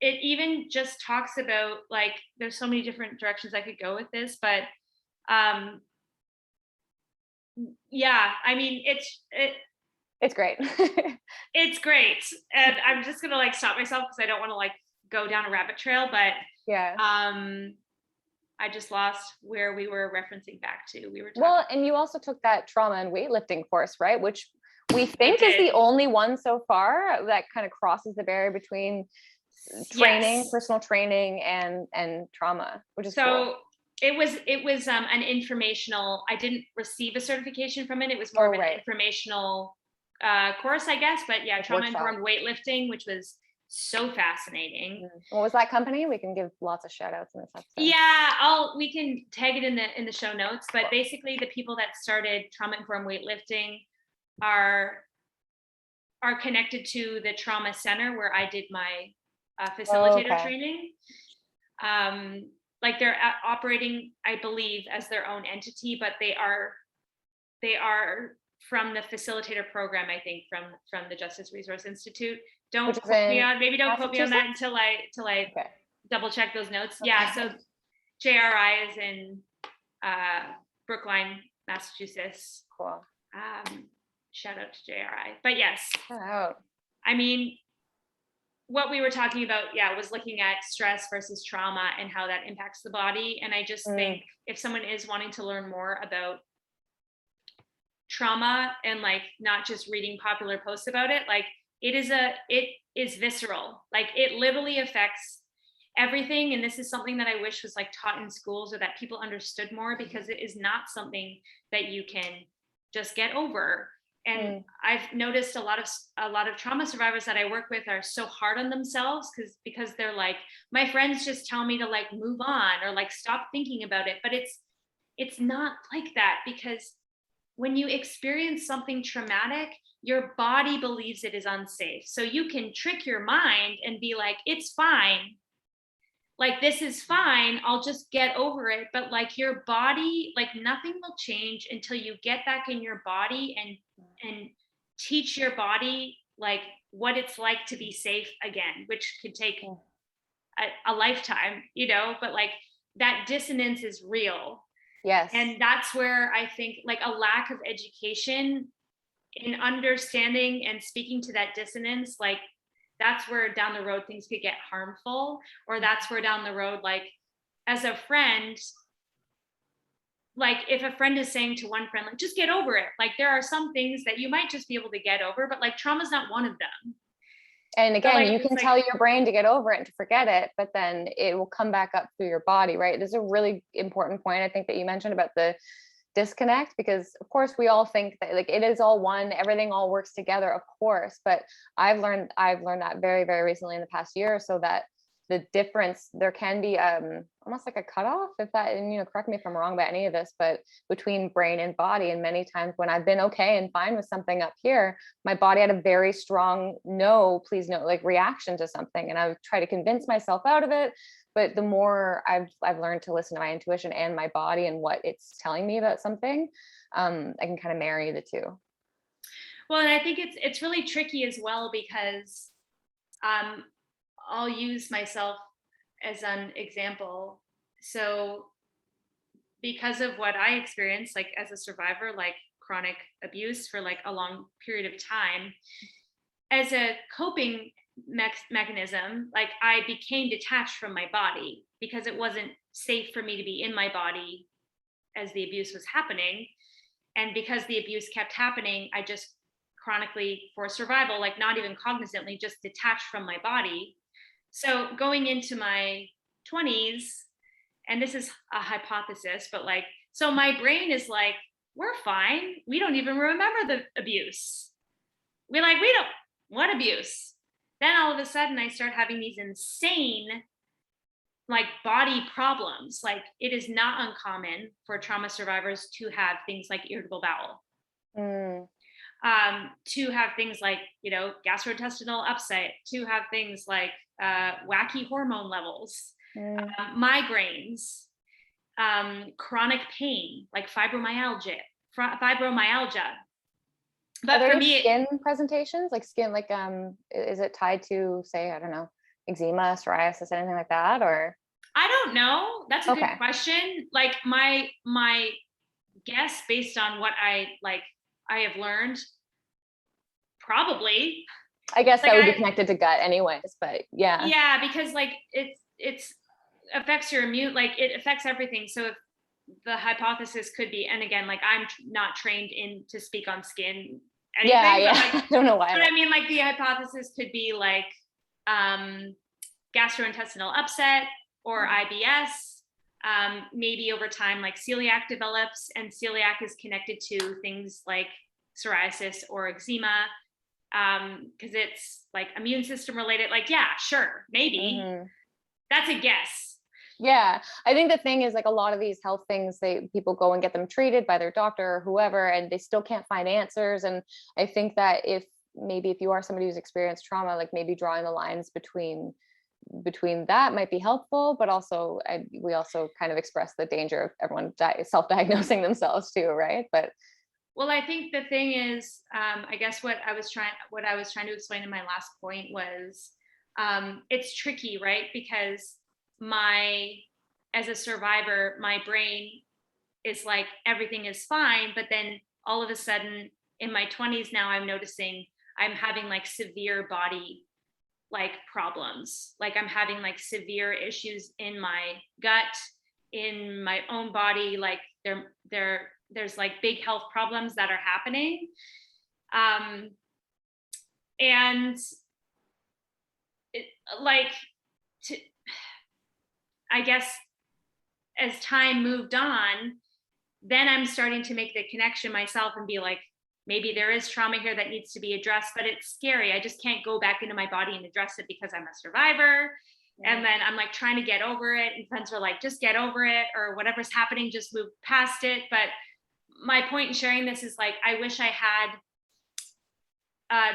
it even just talks about, like, there's so many different directions I could go with this, but yeah, I mean, it's great. It's great. And I'm just gonna like stop myself because I don't want to like go down a rabbit trail, but yeah. I just lost where we were referencing back to. We were talking. Well, and you also took that trauma and weightlifting course, right? Which we think is the only one so far that kind of crosses the barrier between training, personal training, and trauma, which is cool. It was an informational. I didn't receive a certification from it. It was more of an informational course, I guess. But yeah, trauma informed weightlifting, which was so fascinating. What was that company? We can give lots of shout outs in this episode. Yeah, we can tag it in the show notes. But basically, the people that started trauma informed weightlifting are connected to the trauma center where I did my facilitator training. Like they're operating, I believe, as their own entity, but they are from the facilitator program, I think, from the Justice Resource Institute. Don't quote me on that until I double check those notes. Okay. Yeah, so JRI is in Brookline, Massachusetts. Cool. Shout out to JRI. But yes, shout out. I mean, what we were talking about, was looking at stress versus trauma and how that impacts the body. And I just think if someone is wanting to learn more about trauma and like not just reading popular posts about it, like it is visceral. Like it literally affects everything. And this is something that I wish was like taught in schools or that people understood more, because it is not something that you can just get over. And I've noticed a lot of trauma survivors that I work with are so hard on themselves because they're like, my friends just tell me to like move on or like stop thinking about it. But it's not like that, because when you experience something traumatic, your body believes it is unsafe. So you can trick your mind and be like, it's fine. Like, this is fine. I'll just get over it. But like your body, like nothing will change until you get back in your body and teach your body like what it's like to be safe again, which could take a lifetime, but like that dissonance is real. Yes. And that's where I think like a lack of education in understanding and speaking to that dissonance, like that's where down the road things could get harmful, or that's where down the road, like as a friend, like if a friend is saying to one friend, like, just get over it. Like there are some things that you might just be able to get over, but like trauma is not one of them. And again, like, you can tell your brain to get over it and to forget it, but then it will come back up through your body, right? This is a really important point, I think, that you mentioned about the disconnect, because of course we all think that like it is all one, everything all works together, of course, but I've learned that very, very recently in the past year or so, that the difference, there can be almost like a cutoff, if that, and correct me if I'm wrong about any of this, but between brain and body. And many times when I've been okay and fine with something up here, my body had a very strong no, please no, like reaction to something, and I would try to convince myself out of it. But the more I've learned to listen to my intuition and my body and what it's telling me about something, I can kind of marry the two. Well, and I think it's really tricky as well, because I'll use myself as an example. So because of what I experienced, like as a survivor, like chronic abuse for like a long period of time, as a coping mechanism, like I became detached from my body because it wasn't safe for me to be in my body as the abuse was happening. And because the abuse kept happening, I just chronically, for survival, like not even cognizantly, just detached from my body. So going into my 20s, and this is a hypothesis, but like, so my brain is like, we're fine. We don't even remember the abuse. We don't, what abuse? Then all of a sudden I start having these insane like body problems. Like it is not uncommon for trauma survivors to have things like irritable bowel. to have things like, gastrointestinal upset, to have things like wacky hormone levels, migraines, chronic pain, like fibromyalgia. But But for me, skin presentations, like skin, like is it tied to, say, I don't know, eczema, psoriasis, anything like that, or? I don't know. That's a Okay. good question. Like my guess, based on what I have learned, probably. I guess that would be connected to gut anyways, but yeah. Yeah, because like it's affects your immune, like it affects everything. So if the hypothesis could be, and again, like I'm not trained to speak on skin anything, yeah. Like, I don't know why. But I mean, like the hypothesis could be like gastrointestinal upset or IBS. Maybe over time, like celiac develops, and celiac is connected to things like psoriasis or eczema, because it's like immune system related. Like, yeah, sure, maybe. That's a guess. Yeah, I think the thing is, like, a lot of these health things, people go and get them treated by their doctor or whoever, and they still can't find answers. And I think that if you are somebody who's experienced trauma, like maybe drawing the lines between that might be helpful, but also we also kind of express the danger of everyone self-diagnosing themselves too, right? But well, I think the thing is, I guess what I was trying to explain in my last point was, it's tricky, right? Because as a survivor, my brain is like, everything is fine. But then all of a sudden in my 20s now, I'm noticing I'm having like severe body like problems. Like I'm having like severe issues in my gut, in my own body. Like there's like big health problems that are happening. And it, like, I guess as time moved on, then I'm starting to make the connection myself and be like, maybe there is trauma here that needs to be addressed, but it's scary. I just can't go back into my body and address it because I'm a survivor. Yeah. And then I'm like trying to get over it. And friends are like, just get over it, or whatever's happening, just move past it. But my point in sharing this is like, I wish I had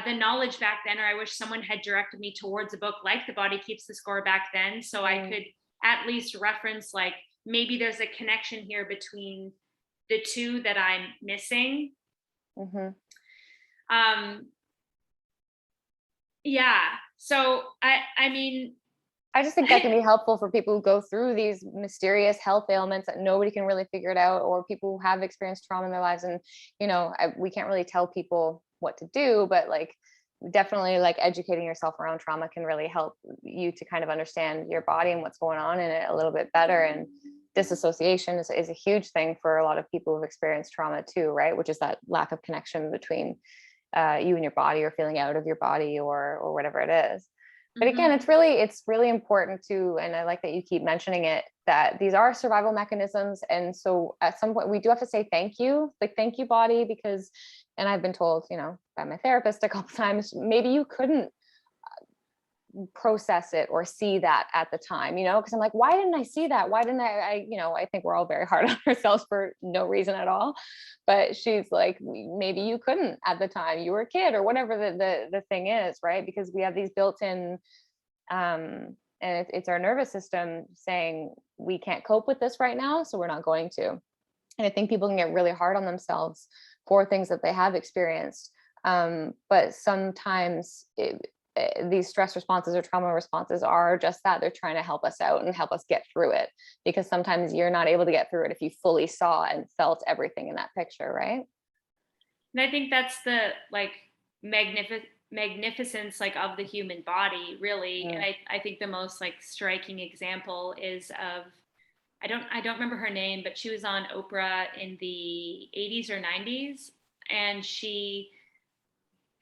the knowledge back then, or I wish someone had directed me towards a book like The Body Keeps the Score back then. So I could at least reference, like, maybe there's a connection here between the two that I'm missing. Yeah. So I mean, I just think that can be helpful for people who go through these mysterious health ailments that nobody can really figure it out, or people who have experienced trauma in their lives. And, we can't really tell people what to do, but like, definitely like educating yourself around trauma can really help you to kind of understand your body and what's going on in it a little bit better. And disassociation is a huge thing for a lot of people who've experienced trauma too, right? Which is that lack of connection between you and your body, or feeling out of your body, or whatever it is. But again, it's really important to, and I like that you keep mentioning it, that these are survival mechanisms. And so at some point we do have to say thank you, like, thank you, body, because, and I've been told, by my therapist a couple times, maybe you couldn't process it or see that at the time, because I'm like, why didn't I see that? Why didn't I think we're all very hard on ourselves for no reason at all. But she's like, maybe you couldn't at the time, you were a kid, or whatever the thing is, right? Because we have these built-in, and it's our nervous system saying, we can't cope with this right now, so we're not going to. And I think people can get really hard on themselves for things that they have experienced. But sometimes these stress responses or trauma responses are just that. They're trying to help us out and help us get through it, because sometimes you're not able to get through it if you fully saw and felt everything in that picture, right? And I think that's the like magnificence like of the human body, really. And I think the most like striking example is of, I don't remember her name, but she was on Oprah in the 80s or 90s, and she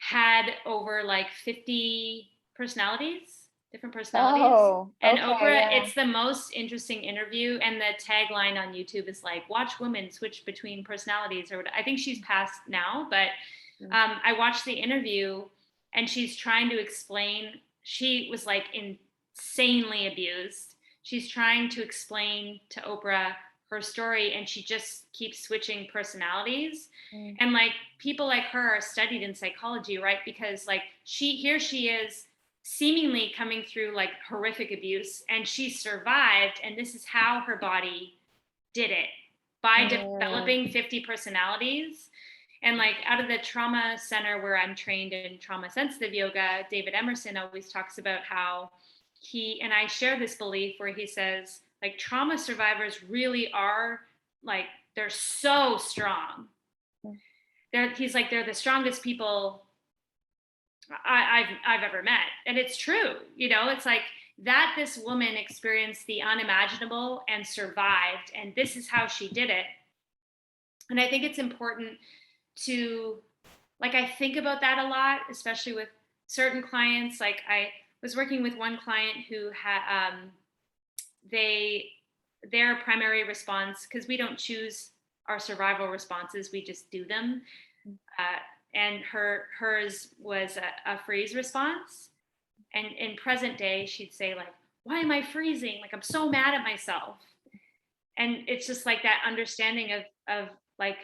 had over like 50 different personalities. Oh, and okay, Oprah, yeah. It's the most interesting interview. And the tagline on YouTube is like, watch women switch between personalities, or I think she's passed now, but I watched the interview, and she's trying to explain, she was like insanely abused. She's trying to explain to Oprah her story, and she just keeps switching personalities. Mm. And like people like her are studied in psychology, right? Because like she is seemingly coming through like horrific abuse, and she survived, and this is how her body did it, by developing 50 personalities. And like out of the trauma center where I'm trained in trauma sensitive yoga, David Emerson always talks about how and I share this belief where he says like trauma survivors really are like, they're so strong. He's like, they're the strongest people I've ever met. And it's true, you know, it's like that this woman experienced the unimaginable and survived, and this is how she did it. And I think it's important to, like, I think about that a lot, especially with certain clients. Like I was working with one client who had, their primary response, because we don't choose our survival responses, we just do them. And hers was a freeze response. And in present day, she'd say like, why am I freezing? Like, I'm so mad at myself. And it's just like that understanding of like,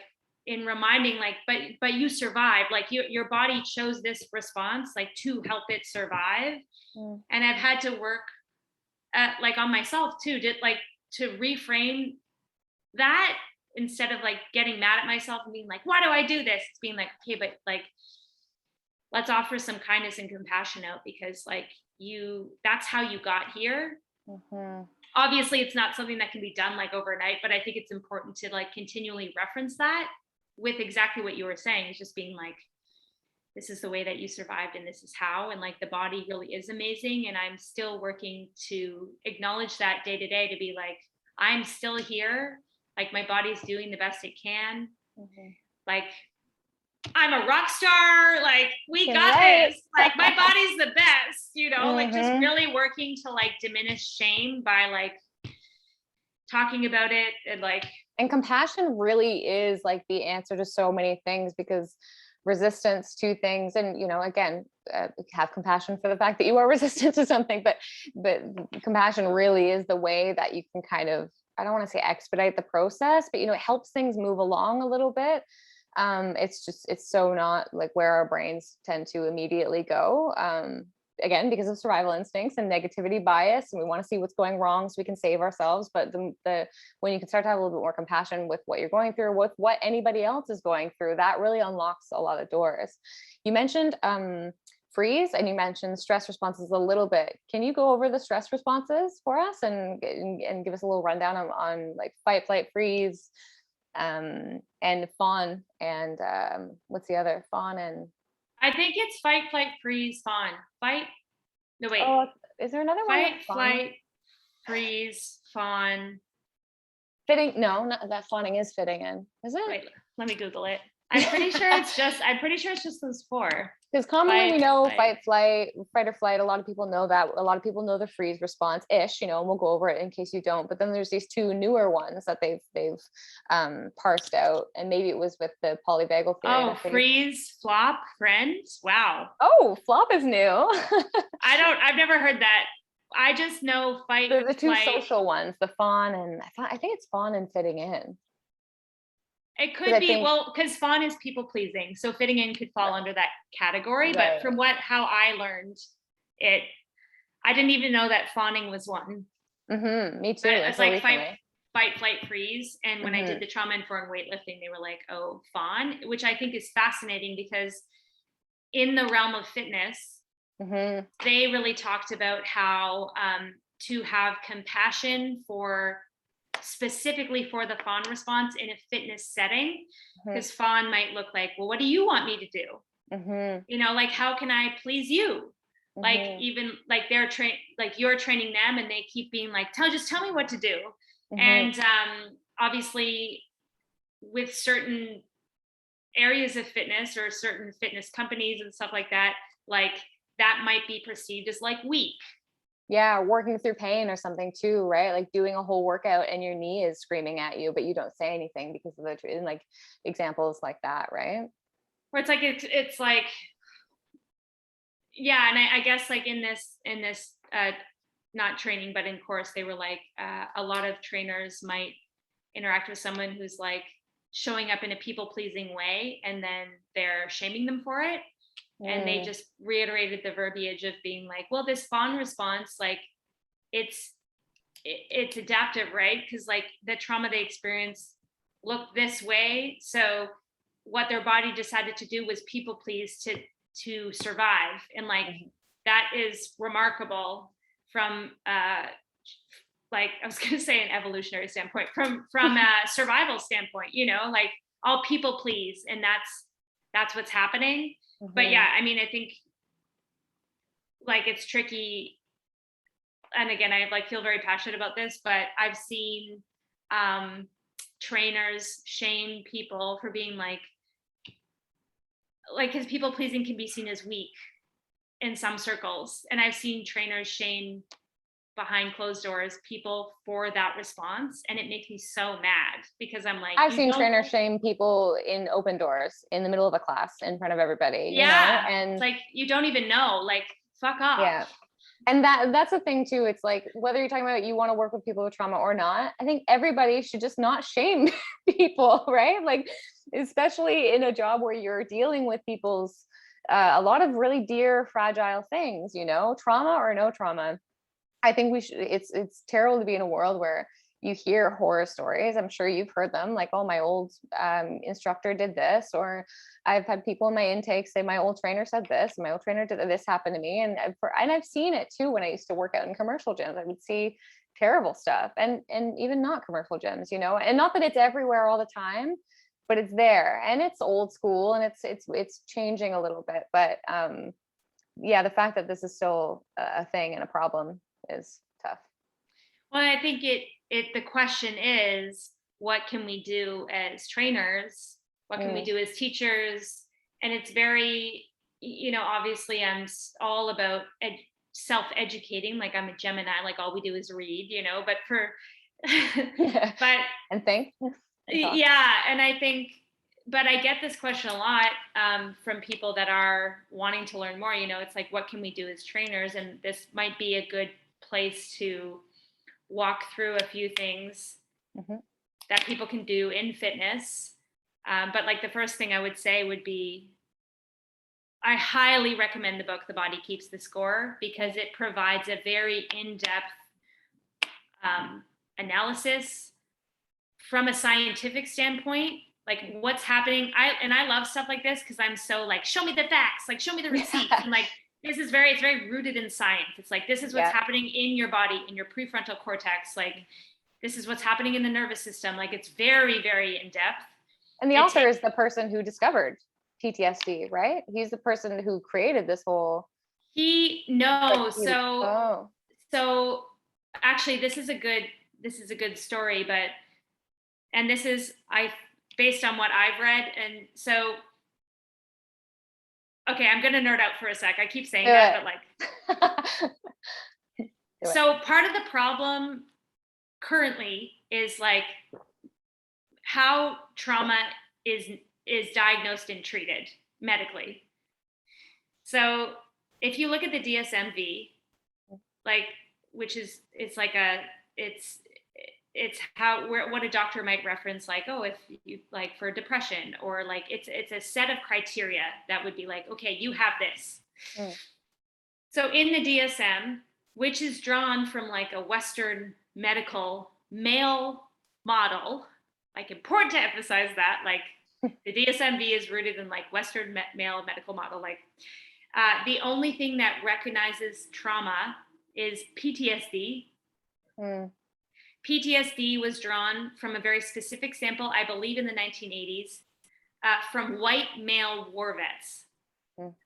in reminding like, but you survived, like your body chose this response like to help it survive. And I've had to work like on myself too, to reframe that, instead of like getting mad at myself and being like, why do I do this? It's being like, okay, but like, let's offer some kindness and compassion out, because like that's how you got here. Obviously it's not something that can be done like overnight, but I think it's important to like continually reference that with exactly what you were saying. It's just being like, this is the way that you survived, and this is how, and like the body really is amazing. And I'm still working to acknowledge that day to day, to be like, I'm still here. Like my body's doing the best it can. Like I'm a rock star. Like we got this. Like my body's the best, you know, like just really working to like diminish shame by like talking about it. And compassion really is like the answer to so many things, because resistance to things, and you know, again, have compassion for the fact that you are resistant to something, but compassion really is the way that you can kind of, I don't want to say expedite the process, but you know, it helps things move along a little bit. It's so not like where our brains tend to immediately go, again, because of survival instincts and negativity bias, and we want to see what's going wrong so we can save ourselves. But when you can start to have a little bit more compassion with what you're going through, with what anybody else is going through, that really unlocks a lot of doors. You mentioned freeze, and you mentioned stress responses a little bit. Can you go over the stress responses for us and give us a little rundown on like fight, flight, freeze, and fawn, and what's the other? Fawn and I think it's fight, flight, freeze, fawn. Fight. No, wait. Oh, is there another one? Fight, flight, freeze, fawn. Fitting? No, not that. Fawning is fitting in. Is it? Wait, let me Google it. I'm pretty sure it's just those four. Because commonly we know fight, flight, fight or flight. A lot of people know that. A lot of people know the freeze response ish, you know, and we'll go over it in case you don't. But then there's these two newer ones that they've parsed out, and maybe it was with the polyvagal theory. Oh, freeze, flop, friends. Wow. Oh, flop is new. I've never heard that. I just know fight. They're the two flight. social ones, the fawn and I think it's fawn and fitting in. It could be, well, because fawn is people pleasing, so fitting in could fall under that category. Right. But from how I learned it, I didn't even know that fawning was one. Me too. It's like fight, flight, freeze. And when I did the trauma informed weightlifting, they were like, "Oh, fawn," which I think is fascinating, because in the realm of fitness, they really talked about how to have compassion specifically for the fawn response in a fitness setting, because fawn might look like, well, what do you want me to do? You know, like, how can I please you? Like, even like you're training them, and they keep being like, just tell me what to do. And obviously with certain areas of fitness or certain fitness companies and stuff like that might be perceived as like weak. Yeah, working through pain or something too, right? Like doing a whole workout and your knee is screaming at you, but you don't say anything because of like examples like that, right? Where it's like it's like, yeah, and I guess like in this not training, but in course, they were like a lot of trainers might interact with someone who's like showing up in a people-pleasing way and then they're shaming them for it. And they just reiterated the verbiage of being like, well, this fawn response, like it's adaptive, right? Because like the trauma they experienced looked this way. So what their body decided to do was people please to survive. And like, that is remarkable from like, I was gonna say an evolutionary standpoint, from a survival standpoint, you know, like all people please. And that's what's happening. But yeah, I mean, I think like it's tricky. And again, I like feel very passionate about this, but I've seen trainers shame people for being like, because people pleasing can be seen as weak in some circles. And I've seen trainers shame behind closed doors people for that response. And it makes me so mad because I'm like, I've seen trainers shame people in open doors in the middle of a class in front of everybody, you know? And it's like, you don't even know, like, fuck off. Yeah. And that's the thing too. It's like, whether you're talking about you want to work with people with trauma or not, I think everybody should just not shame people, right? Like, especially in a job where you're dealing with people's, a lot of really dear, fragile things, you know, trauma or no trauma. I think we should, it's terrible to be in a world where you hear horror stories. I'm sure you've heard them, like, oh, my old instructor did this, or I've had people in my intake say my old trainer said this, my old trainer did this, happened to me. And I've seen it too when I used to work out in commercial gyms. I would see terrible stuff, and even not commercial gyms, you know, and not that it's everywhere all the time, but it's there, and it's old school, and it's changing a little bit. But yeah, the fact that this is still a thing and a problem is tough. Well, I think the question is, what can we do as trainers? What can we do as teachers? And it's very, you know, obviously I'm all about self-educating. Like, I'm a Gemini, like all we do is read, you know, but but and think. Yeah. And I think, but I get this question a lot from people that are wanting to learn more, you know, it's like, what can we do as trainers? And this might be a good place to walk through a few things that people can do in fitness. But like the first thing I would say would be, I highly recommend the book, The Body Keeps the Score, because it provides a very in-depth analysis from a scientific standpoint, like what's happening. I love stuff like this because I'm so like, show me the facts, like show me the receipts. And like, it's very rooted in science. It's like, this is what's happening in your body, in your prefrontal cortex. Like, this is what's happening in the nervous system. Like, it's very, very in depth. And the author is the person who discovered PTSD, right? He's the person who created this whole. So actually, this is a good story, and this is based on what I've read, and so. Okay, I'm gonna nerd out for a sec. I keep saying that, but like, so part of the problem currently is like how trauma is diagnosed and treated medically. So if you look at the DSM-V, like, which is, it's what a doctor might reference, like, oh, if you like for depression, or like it's a set of criteria that would be like, okay, you have this. So in the DSM, which is drawn from like a Western medical male model, like, important to emphasize that, like the DSM-V is rooted in like Western male medical model. Like the only thing that recognizes trauma is PTSD. PTSD was drawn from a very specific sample, I believe in the 1980s, from white male war vets.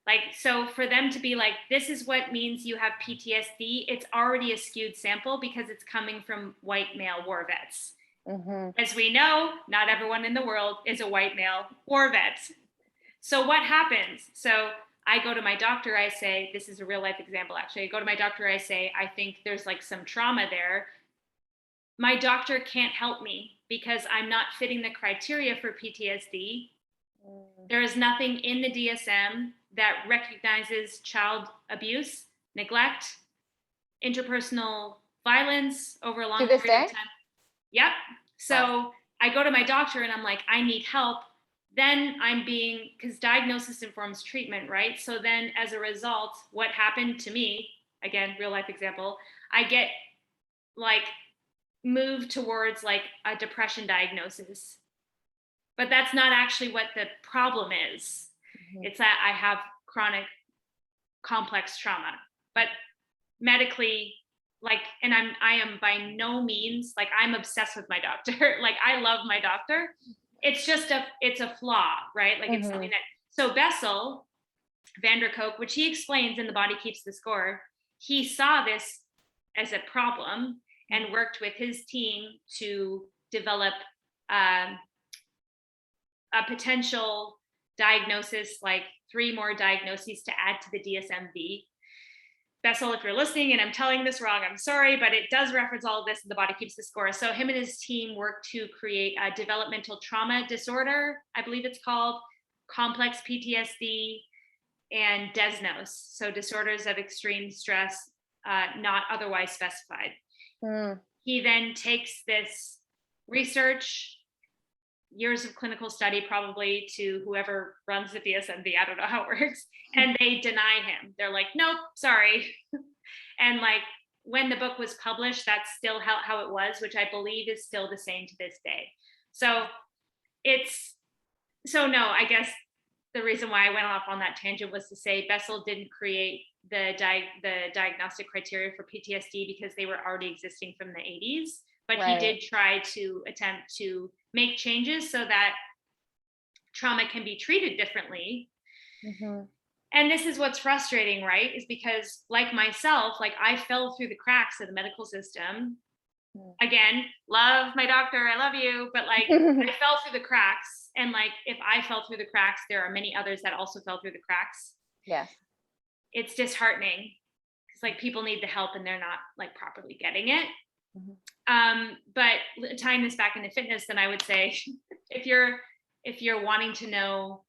Like, so for them to be like, this is what means you have PTSD, it's already a skewed sample because it's coming from white male war vets. As we know, not everyone in the world is a white male war vet. So what happens? So I go to my doctor, I say, this is a real life example, actually. I go to my doctor, I say, I think there's like some trauma there. My doctor can't help me because I'm not fitting the criteria for PTSD. There is nothing in the DSM that recognizes child abuse, neglect, interpersonal violence over a long period of time. Yep. So I go to my doctor and I'm like, I need help. Then because diagnosis informs treatment, right? So then as a result, what happened to me, again, real life example, I get like moved towards like a depression diagnosis. But that's not actually what the problem is. Mm-hmm. It's that I have chronic complex trauma. But medically, like, and I am by no means, like, I'm obsessed with my doctor. Like, I love my doctor. It's just it's a flaw, right? Like, it's something that, so Bessel, van der Kolk, which he explains in The Body Keeps the Score, he saw this as a problem and worked with his team to develop a potential diagnosis, like 3 more diagnoses to add to the DSM-V. Bessel, if you're listening and I'm telling this wrong, I'm sorry, but it does reference all of this in The Body Keeps the Score. So him and his team worked to create a developmental trauma disorder, I believe it's called, complex PTSD, and desnos, so disorders of extreme stress, not otherwise specified. He then takes this research, years of clinical study, probably, to whoever runs the DSM-V, I don't know how it works, and they deny him. They're like, nope, sorry. And like, when the book was published, that's still how it was, which I believe is still the same to this day. So no, I guess the reason why I went off on that tangent was to say Bessel didn't create the diagnostic criteria for PTSD because they were already existing from the 80s, but right. He did try to attempt to make changes so that trauma can be treated differently. And this is what's frustrating, right? Is because, like myself, like, I fell through the cracks of the medical system. Again, love my doctor, I love you, but like, I fell through the cracks. And like, if I fell through the cracks, there are many others that also fell through the cracks. Yeah. It's disheartening because like, people need the help and they're not like properly getting it. But tying this back into fitness, then I would say, if you're wanting to know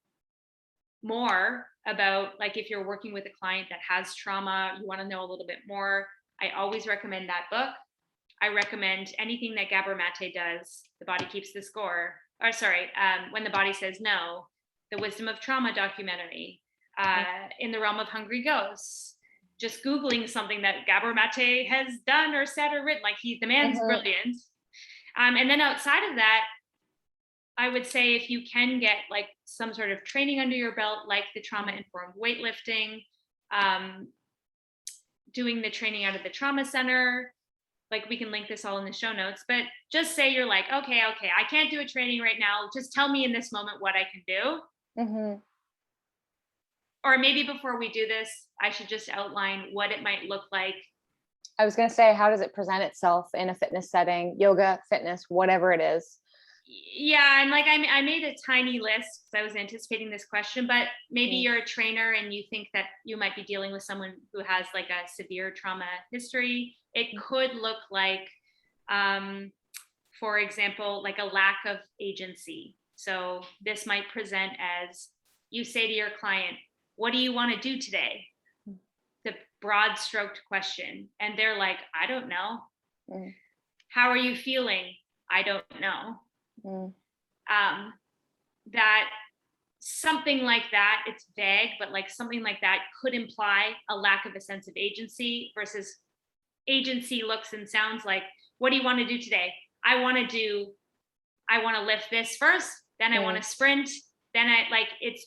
more about, like, if you're working with a client that has trauma, you want to know a little bit more, I always recommend that book. I recommend anything that Gabor Mate does, The Body Keeps the Score, or sorry, When the Body Says No, the Wisdom of Trauma documentary, In the Realm of Hungry Ghosts. Just Googling something that Gabor Mate has done or said or written, like, the man's brilliant. And then outside of that, I would say if you can get like some sort of training under your belt, like the trauma-informed weightlifting, doing the training out of the trauma center, like, we can link this all in the show notes, but just say you're like, okay, I can't do a training right now. Just tell me in this moment what I can do. Or maybe before we do this, I should just outline what it might look like. I was going to say, how does it present itself in a fitness setting, yoga, fitness, whatever it is? Yeah, and like, I made a tiny list because I was anticipating this question, but maybe you're a trainer and you think that you might be dealing with someone who has like a severe trauma history. It could look like, for example, like a lack of agency. So this might present as, you say to your client, what do you want to do today? The broad stroked question. And they're like, I don't know. How are you feeling? I don't know. That something like that, it's vague, but like something like that could imply a lack of a sense of agency, versus agency looks and sounds like, what do you want to do today? I want to lift this first, then I want to sprint, then it's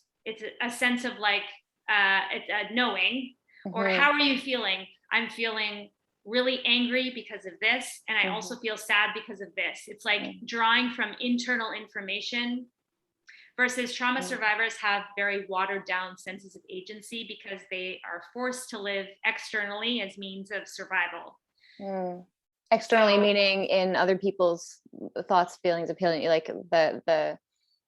a sense of like, it's a knowing. Or how are you feeling? I'm feeling really angry because of this, and I also feel sad because of this. It's like drawing from internal information, versus trauma survivors have very watered down senses of agency because they are forced to live externally as means of survival. Externally, meaning in other people's thoughts, feelings, opinion, like the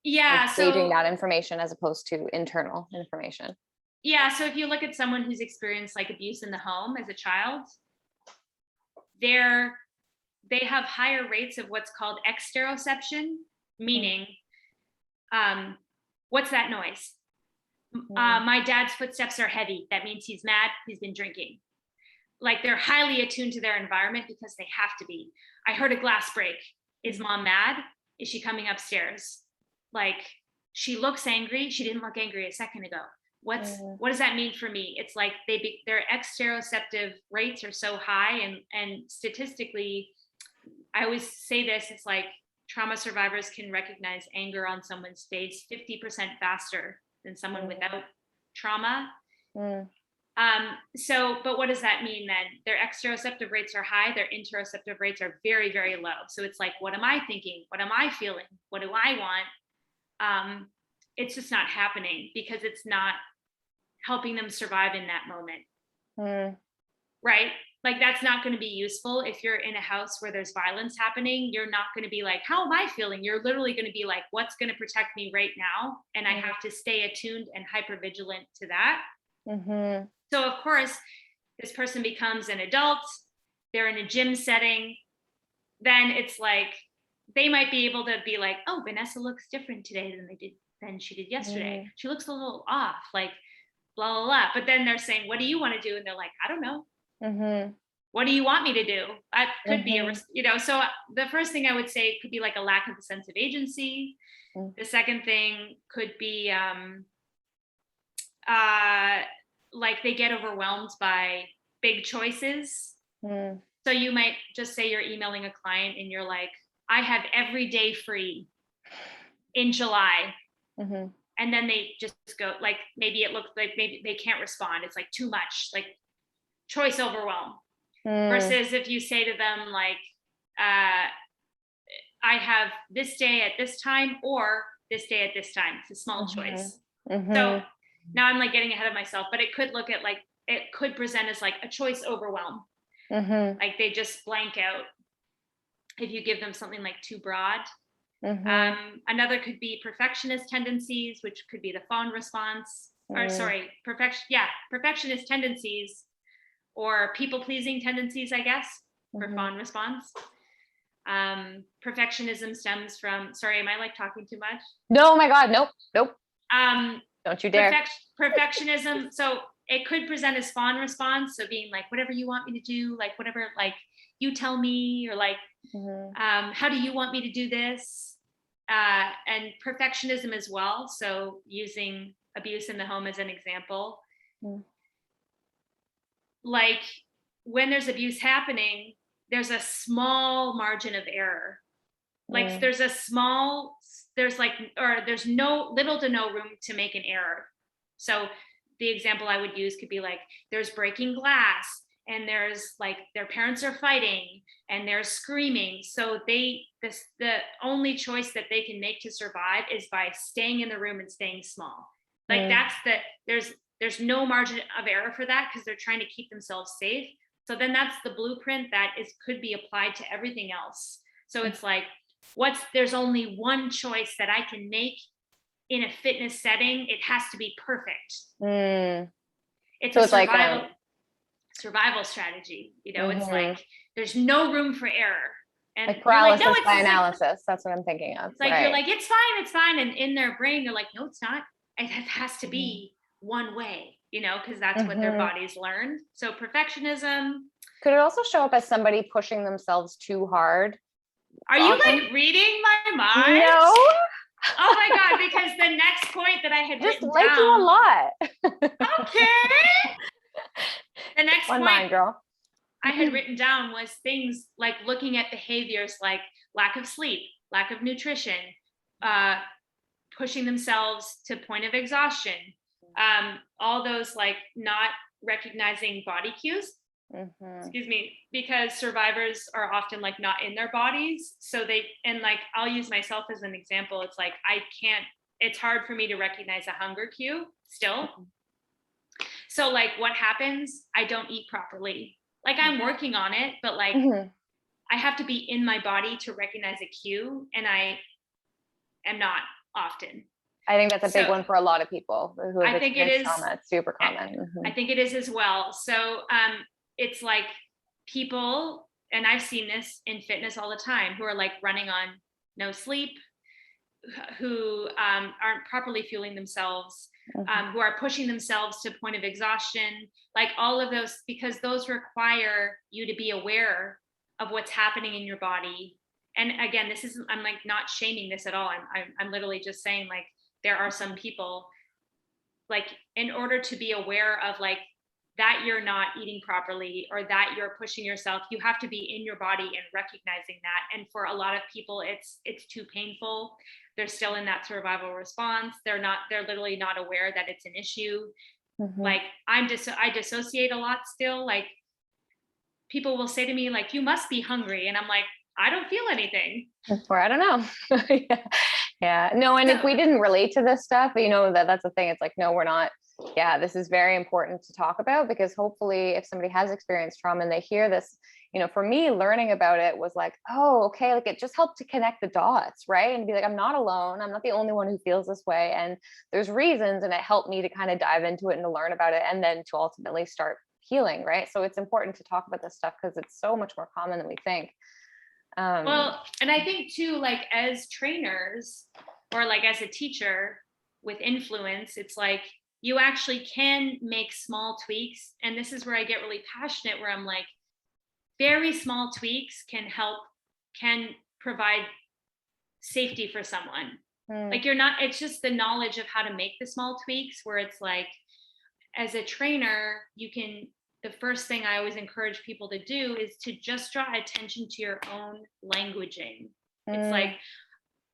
gauging that information as opposed to internal information. Yeah, so if you look at someone who's experienced like abuse in the home as a child, they have higher rates of what's called exteroception, meaning, what's that noise? My dad's footsteps are heavy. That means he's mad, he's been drinking. Like, they're highly attuned to their environment because they have to be. I heard a glass break. Is mom mad? is she coming upstairs? Like, she looks angry. She didn't look angry a second ago. What does that mean for me? It's like their exteroceptive rates are so high, and statistically, I always say this, it's like trauma survivors can recognize anger on someone's face 50% faster than someone without trauma. So, but what does that mean then? Their exteroceptive rates are high, their interoceptive rates are very, very low. So it's like, what am I thinking? What am I feeling? What do I want? It's just not happening because it's not helping them survive in that moment. Right? Like, that's not going to be useful. If you're in a house where there's violence happening, you're not going to be like, how am I feeling? You're literally going to be like, what's going to protect me right now? And I have to stay attuned and hypervigilant to that. So of course, this person becomes an adult, they're in a gym setting, then it's like, they might be able to be like, oh, Vanessa looks different today than she did yesterday. She looks a little off, like blah, blah, blah. But then they're saying, what do you want to do? And they're like, I don't know. What do you want me to do? That could be so the first thing I would say could be like a lack of a sense of agency. The second thing could be like they get overwhelmed by big choices. So you might just say you're emailing a client and you're like, I have every day free in July. And then they just go, like, maybe it looks like maybe they can't respond. It's like too much, like choice overwhelm. Versus if you say to them, like, I have this day at this time or this day at this time. It's a small choice. So now I'm like getting ahead of myself, but it could look at like, it could present as like a choice overwhelm. Like they just blank out if you give them something like too broad. Another could be perfectionist tendencies, which could be the fawn response, or sorry, perfectionist tendencies, or people-pleasing tendencies, I guess, for fawn response. Perfectionism stems from, sorry, am I like talking too much? No, oh my God, nope. Don't you dare. Perfectionism, so it could present as fawn response, so being like, whatever you want me to do, like whatever, like you tell me, or like, how do you want me to do this? And perfectionism as well, so using abuse in the home as an example. Like when there's abuse happening, there's a small margin of error. Like there's little to no room to make an error. So the example I would use could be like, there's breaking glass and there's like their parents are fighting and they're screaming. So the only choice that they can make to survive is by staying in the room and staying small. Like there's no margin of error for that because they're trying to keep themselves safe. So then that's the blueprint that could be applied to everything else. So it's like, there's only one choice that I can make in a fitness setting. It has to be perfect. It's so a survival strategy. It's like, there's no room for error. And like paralysis by analysis. That's what I'm thinking of. It's like, you're like, it's fine. And in their brain, they're like, no, it's not. It has to be one way, because that's what their bodies learned. So perfectionism. Could it also show up as somebody pushing themselves too hard? Are you like reading my mind? No. Oh my God, because the next point that I had just written like down, you a lot. Okay. The next one point mind, girl. I had written down was things like looking at behaviors like lack of sleep, lack of nutrition, pushing themselves to point of exhaustion, all those like not recognizing body cues. Excuse me, because survivors are often like not in their bodies. So I'll use myself as an example. It's like, it's hard for me to recognize a hunger cue still. So like what happens, I don't eat properly. Like I'm working on it, but like I have to be in my body to recognize a cue, and I am not often. I think that's a big one for a lot of people who have experienced trauma. It's super common. I think it is as well. So it's like people, and I've seen this in fitness all the time, who are like running on no sleep, who aren't properly fueling themselves, who are pushing themselves to point of exhaustion, like all of those, because those require you to be aware of what's happening in your body and again, this isn't, I'm like not shaming this at all. I'm literally just saying like, there are some people like, in order to be aware of like that you're not eating properly or that you're pushing yourself, you have to be in your body and recognizing that. And for a lot of people, it's too painful. They're still in that survival response. They're literally not aware that it's an issue. Like I dissociate a lot still. Like people will say to me like, you must be hungry. And I'm like, I don't feel anything. Or I don't know. Yeah. No, and if we didn't relate to this stuff, that's the thing. It's like, no, we're not. Yeah, this is very important to talk about, because hopefully if somebody has experienced trauma and they hear this, for me, learning about it was like, oh, okay, like it just helped to connect the dots, right? And be like, I'm not alone. I'm not the only one who feels this way. And there's reasons. And it helped me to kind of dive into it and to learn about it, and then to ultimately start healing, right? So it's important to talk about this stuff because it's so much more common than we think. Well, and I think too, like as trainers or like as a teacher with influence, it's like you actually can make small tweaks. And this is where I get really passionate, where I'm like, very small tweaks can provide safety for someone. Like it's just the knowledge of how to make the small tweaks, where it's like, as a trainer, the first thing I always encourage people to do is to just draw attention to your own languaging. It's like,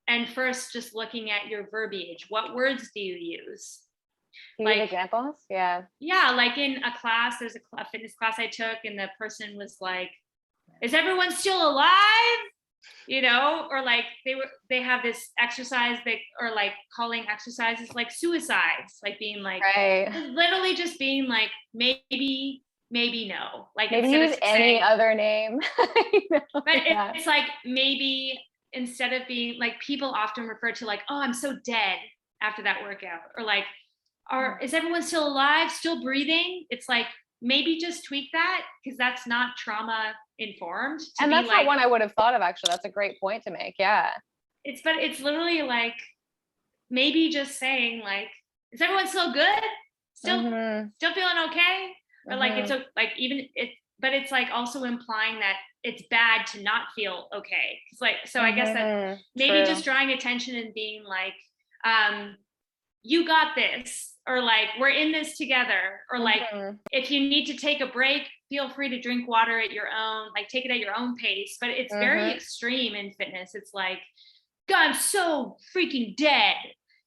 and first just looking at your verbiage. What words do you use? Do you have examples? Yeah. Yeah. Like in a class, there's a fitness class I took, and the person was like, is everyone still alive? Or like they have this exercise, or like calling exercises like suicides, like being like, literally just being like, maybe no, like maybe use any other name. But it's like, maybe instead of being like, people often refer to like, oh, I'm so dead after that workout, or like, is everyone still alive, still breathing? It's like, maybe just tweak that, because that's not trauma informed. And that's not one I would have thought of, actually. That's a great point to make. Yeah. It's literally like, maybe just saying like, is everyone still good? Still feeling okay? Or like, it's like, even it, but it's like also implying that it's bad to not feel okay. It's like, so I guess that maybe just drawing attention and being like, you got this, or like, we're in this together, or like, if you need to take a break, feel free to drink water at your own, like take it at your own pace. But it's very extreme in fitness. It's like, God, I'm so freaking dead.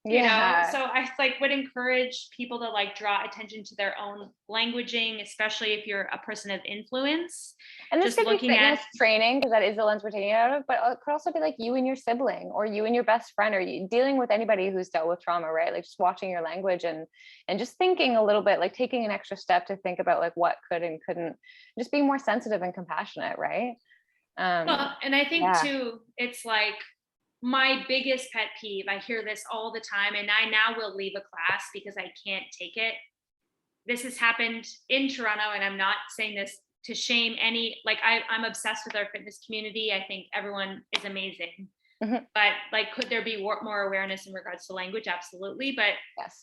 So I like would encourage people to like draw attention to their own languaging, especially if you're a person of influence. And this could be fitness training, because that is the lens we're taking it out of, but it could also be like you and your sibling, or you and your best friend, or you dealing with anybody who's dealt with trauma, right? Like just watching your language and just thinking a little bit, like taking an extra step to think about like what could and couldn't, just being more sensitive and compassionate, right? Well, and I think too, it's like, my biggest pet peeve, I hear this all the time, and I now will leave a class because I can't take it. This has happened in Toronto, and I'm not saying this to shame any, like I'm obsessed with our fitness community. I think everyone is amazing. But like, could there be more awareness in regards to language? Absolutely. But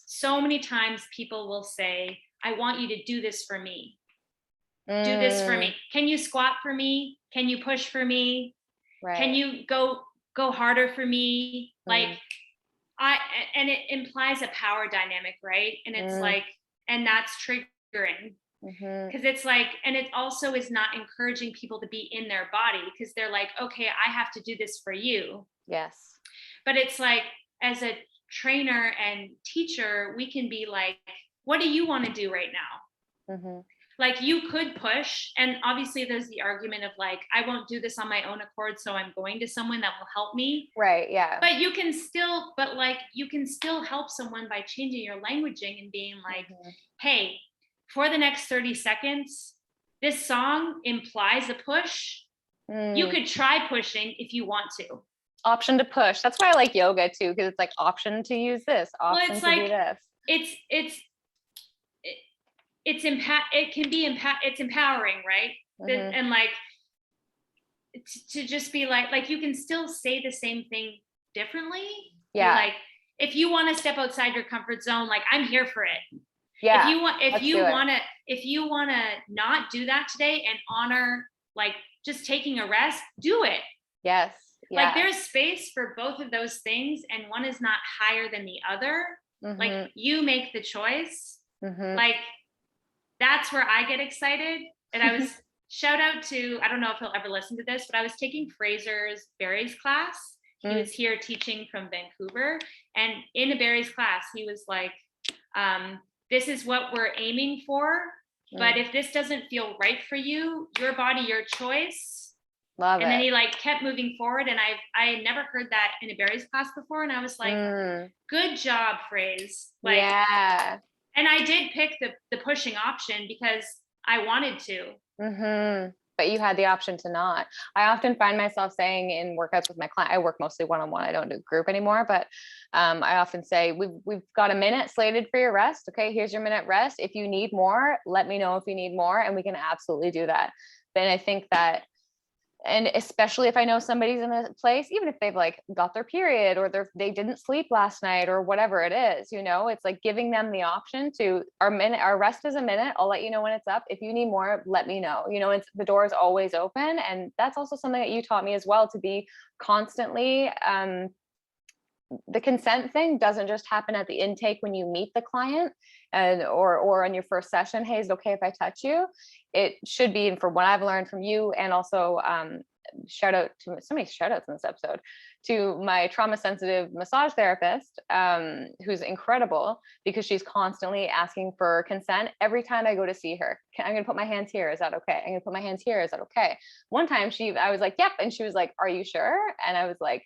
so many times people will say, I want you to do this for me. Do this for me. Can you squat for me? Can you push for me? Right. Can you go harder for me? Like and it implies a power dynamic, right? And it's like, and that's triggering, because it's like, and it also is not encouraging people to be in their body, because they're like, okay, I have to do this for you. Yes. But it's like, as a trainer and teacher, we can be like, what do you want to do right now? Like, you could push, and obviously there's the argument of like, I won't do this on my own accord, so I'm going to someone that will help me. Right. Yeah. But you can still help someone by changing your languaging and being like, hey, for the next 30 seconds, this song implies a push. You could try pushing if you want to. Option to push. That's why I like yoga too, because it's like option to use this, option to do this. It's empowering, right? And like, to just be like you can still say the same thing differently. Yeah. Like, if you want to step outside your comfort zone, like, I'm here for it. Yeah. If you want to not do that today and honor like just taking a rest, do it. Yes. Like there's space for both of those things, and one is not higher than the other. Like you make the choice. Like that's where I get excited. And I was shout out to, I don't know if he'll ever listen to this, but I was taking Fraser's Barry's class. He was here teaching from Vancouver, and in a Barry's class, he was like, this is what we're aiming for. But if this doesn't feel right for you, your body, your choice. Love it. And then he like kept moving forward. And I had never heard that in a Barry's class before. And I was like, good job, Phrase. Like, yeah. And I did pick the pushing option because I wanted to. But you had the option to not. I often find myself saying in workouts with my client, I work mostly one-on-one. I don't do group anymore, but I often say, we've got a minute slated for your rest. Okay, here's your minute rest. If you need more, let me know if you need more, and we can absolutely do that. Then I think that, and especially if I know somebody's in a place, even if they've like got their period or they didn't sleep last night or whatever it is, it's like giving them the option to our rest is a minute. I'll let you know when it's up. If you need more, let me know. The door is always open. And that's also something that you taught me as well, to be constantly, the consent thing doesn't just happen at the intake when you meet the client or on your first session. Hey, is it okay if I touch you? It should be, and from what I've learned from you, and also shout out to so many shout outs in this episode to my trauma sensitive massage therapist, who's incredible because she's constantly asking for consent every time I go to see her. I'm going to put my hands here. Is that okay? I'm going to put my hands here. Is that okay? One time I was like, yep. And she was like, are you sure? And I was like,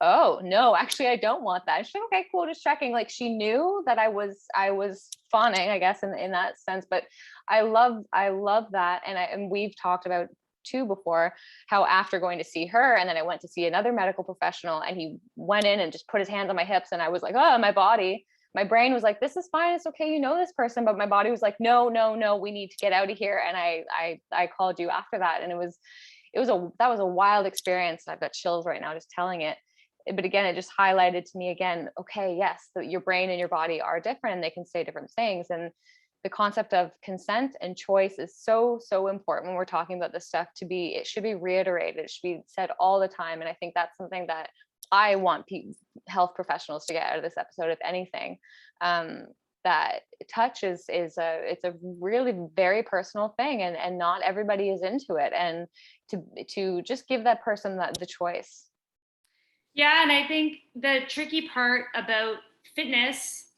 oh no, actually I don't want that. She's like, okay, cool, just checking. Like she knew that I was fawning, I guess, in that sense. But I love that. And we've talked about too before how after going to see her, and then I went to see another medical professional, and he went in and just put his hands on my hips, and I was like, oh, my brain was like, this is fine, it's okay, this person, but my body was like, no, we need to get out of here. And I called you after that, and that was a wild experience. I've got chills right now just telling it. But again, it just highlighted to me again, okay, yes, your brain and your body are different, and they can say different things. And the concept of consent and choice is so, so important when we're talking about this stuff. It should be reiterated. It should be said all the time. And I think that's something that I want health professionals to get out of this episode, if anything. That touch it's a really very personal thing, and not everybody is into it. And to just give that person the choice. Yeah, and I think the tricky part about fitness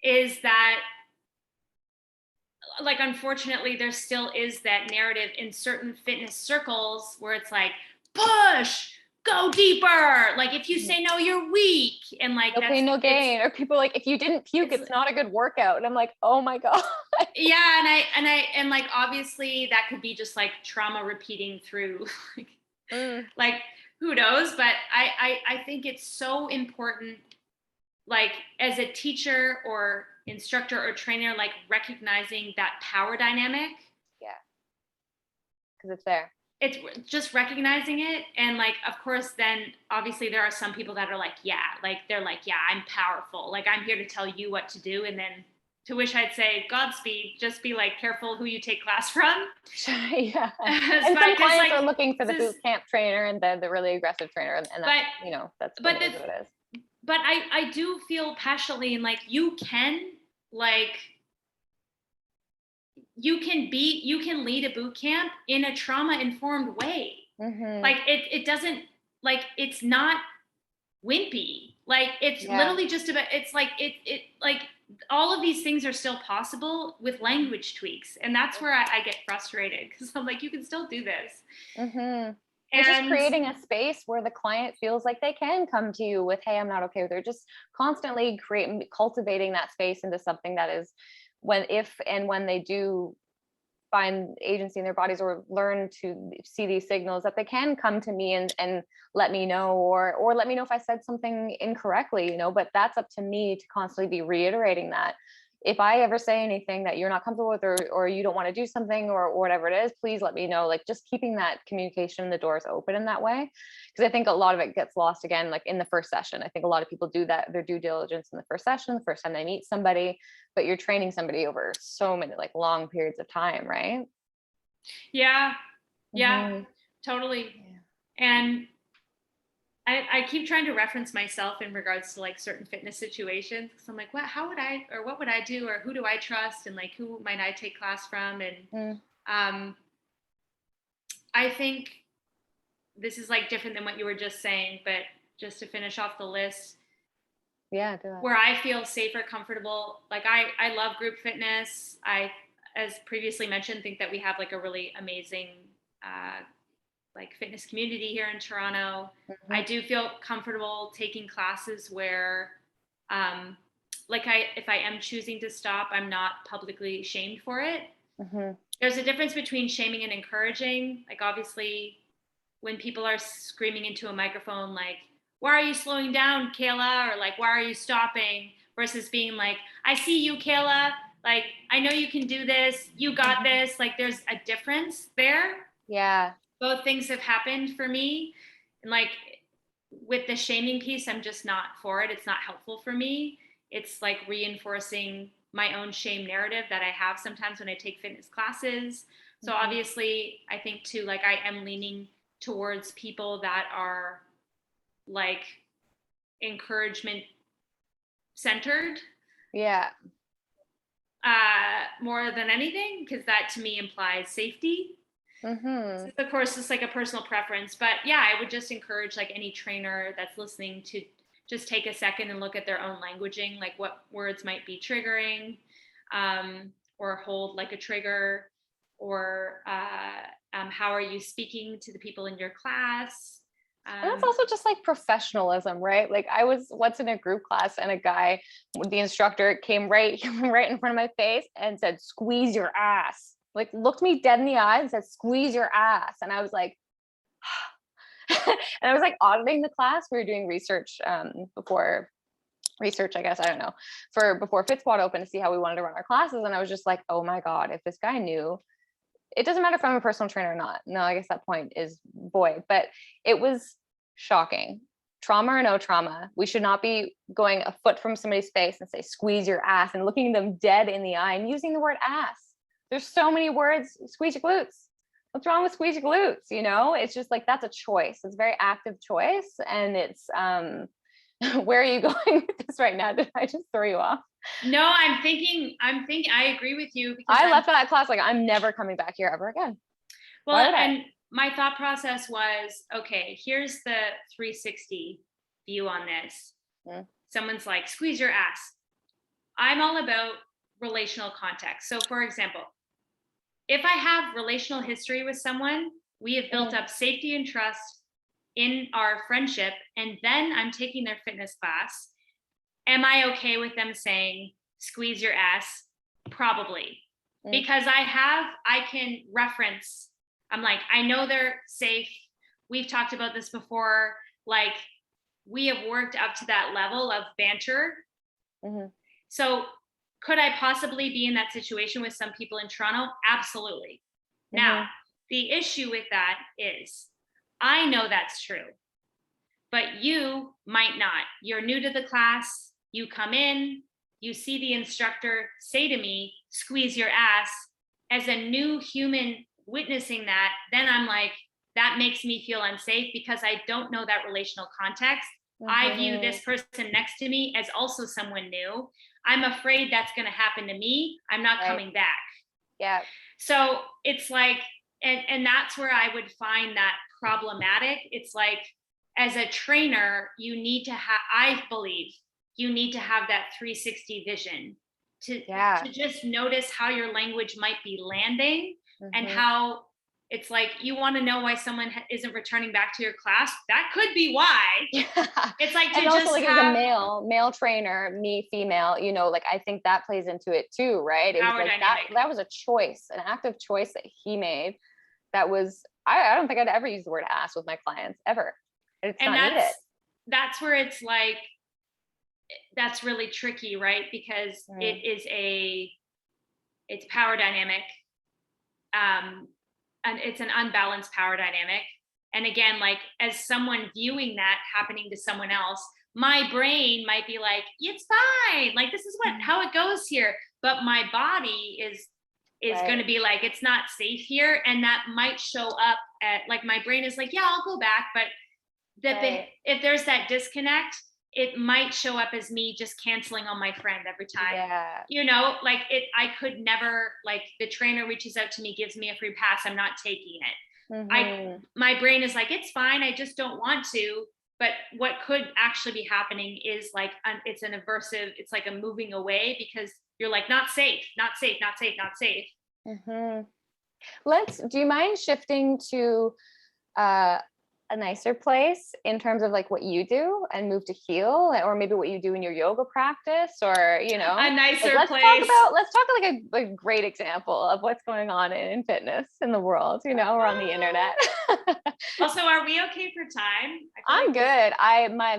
is that, like, unfortunately, there still is that narrative in certain fitness circles where it's like, push, go deeper. Like, if you say no, you're weak. And like, no pain, no gain. Or people like, if you didn't puke, it's not a good workout. And I'm like, oh my God. Yeah. And like, obviously that could be just like trauma repeating through like, who knows? But I think it's so important, like as a teacher or instructor or trainer, like recognizing that power dynamic. Yeah. Because it's there. It's just recognizing it. And like, of course, then obviously there are some people that are like, they're like, yeah, I'm powerful. Like, I'm here to tell you what to do. And then to which I'd say, Godspeed, just be like careful who you take class from. Yeah. And some clients are looking for the boot camp trainer and the really aggressive trainer. And that's, that's what it is. But I do feel passionately, and like, you can lead a boot camp in a trauma informed way. Like it doesn't, like, it's not wimpy. Like, it's literally just about, it's like, it like, all of these things are still possible with language tweaks. And that's where I get frustrated, because I'm like, you can still do this. And just creating a space where the client feels like they can come to you with, hey, I'm not okay with it. Just constantly cultivating that space into something that is, when they do find agency in their bodies or learn to see these signals, that they can come to me and let me know, or let me know if I said something incorrectly, but that's up to me to constantly be reiterating that. If I ever say anything that you're not comfortable with, or you don't want to do something, or whatever it is, please let me know. Like, just keeping that communication, the doors open in that way. Because I think a lot of it gets lost again, like in the first session. I think a lot of people do that, their due diligence in the first session, the first time they meet somebody, but you're training somebody over so many like long periods of time, right? Yeah, totally. Yeah. And I keep trying to reference myself in regards to like certain fitness situations. Cause I'm like, what would I do? Or who do I trust? And like, who might I take class from? And I think this is like different than what you were just saying, but just to finish off the list, yeah, do it. Where I feel safer, comfortable, like I love group fitness. I, as previously mentioned, think that we have like a really amazing like fitness community here in Toronto. I do feel comfortable taking classes where like if I am choosing to stop, I'm not publicly shamed for it. There's a difference between shaming and encouraging. Like obviously when people are screaming into a microphone like, why are you slowing down, Cayla? Or like, why are you stopping? Versus being like, I see you, Cayla. Like, I know you can do this. You got this. Like, there's a difference there. Yeah. Both things have happened for me. And like, with the shaming piece, I'm just not for it. It's not helpful for me. It's like reinforcing my own shame narrative that I have sometimes when I take fitness classes. So obviously, I think too, like I am leaning towards people that are like encouragement centered. Yeah. More than anything, because that to me implies safety. So of course, it's like a personal preference, but yeah, I would just encourage like any trainer that's listening to just take a second and look at their own languaging, like what words might be triggering, or hold like a trigger, or how are you speaking to the people in your class? And that's also just like professionalism, right? Like I was once in a group class and a guy, the instructor came right in front of my face and said, squeeze your ass. Like looked me dead in the eye and said, squeeze your ass. And I was like, and I was like auditing the class. We were doing research before research, I guess, I don't know, before FitSquad opened to see how we wanted to run our classes. And I was just like, oh my God, if this guy knew, it doesn't matter if I'm a personal trainer or not. No, I guess that point is void, but it was shocking. Trauma or no trauma, we should not be going a foot from somebody's face and say, squeeze your ass, and looking them dead in the eye and using the word ass. There's so many words, squeeze your glutes. What's wrong with squeeze your glutes? You know, it's just like, that's a choice. It's a very active choice. And it's, where are you going with this right now? Did I just throw you off? No, I'm thinking, I agree with you. Because I left that class like, I'm never coming back here ever again. Well, and my thought process was, okay, here's the 360 view on this. Someone's like, squeeze your ass. I'm all about relational context. So for example, if I have relational history with someone, we have built up safety and trust in our friendship, and then I'm taking their fitness class. Am I okay with them saying, squeeze your ass? Probably. Because I can reference, I'm like, I know they're safe. We've talked about this before. Like, we have worked up to that level of banter. So could I possibly be in that situation with some people in Toronto? Absolutely. Now, the issue with that is, I know that's true, but you might not. You're new to the class. You come in, you see the instructor say to me, squeeze your ass. As a new human witnessing that, then I'm like, that makes me feel unsafe because I don't know that relational context. I view this person next to me as also someone new. I'm afraid that's going to happen to me. I'm not coming back. Yeah. So it's like, and that's where I would find that problematic. It's like, as a trainer, you need to have, I believe, you need to have that 360 vision to just notice how your language might be landing and how it's like, you want to know why someone isn't returning back to your class. That could be why. It's like, and also like as a male trainer, me female, you know, like I think that plays into it too, right? It was like that was a choice, an active choice that he made. That was, I don't think I'd ever use the word ass with my clients ever. It's and not needed. That's where it's like, that's really tricky, right? Because it's power dynamic. And it's an unbalanced power dynamic. And again, like as someone viewing that happening to someone else, my brain might be like, it's fine. Like, this is how it goes here. But my body is going to be like, it's not safe here. And that might show up at, like, my brain is like, yeah, I'll go back. But if there's that disconnect, it might show up as me just canceling on my friend every time. Yeah. You know, like I could never, like the trainer reaches out to me, gives me a free pass, I'm not taking it. My brain is like, it's fine, I just don't want to. But what could actually be happening is like, it's an aversive, it's like a moving away because you're like, not safe, not safe, not safe, not safe. Do you mind shifting to a nicer place in terms of like what you do and move to heal, or maybe what you do in your yoga practice, or, you know, a nicer like, place. Let's talk like a great example of what's going on in fitness in the world, you know, or on the internet. Also, are we okay for time? I'm good.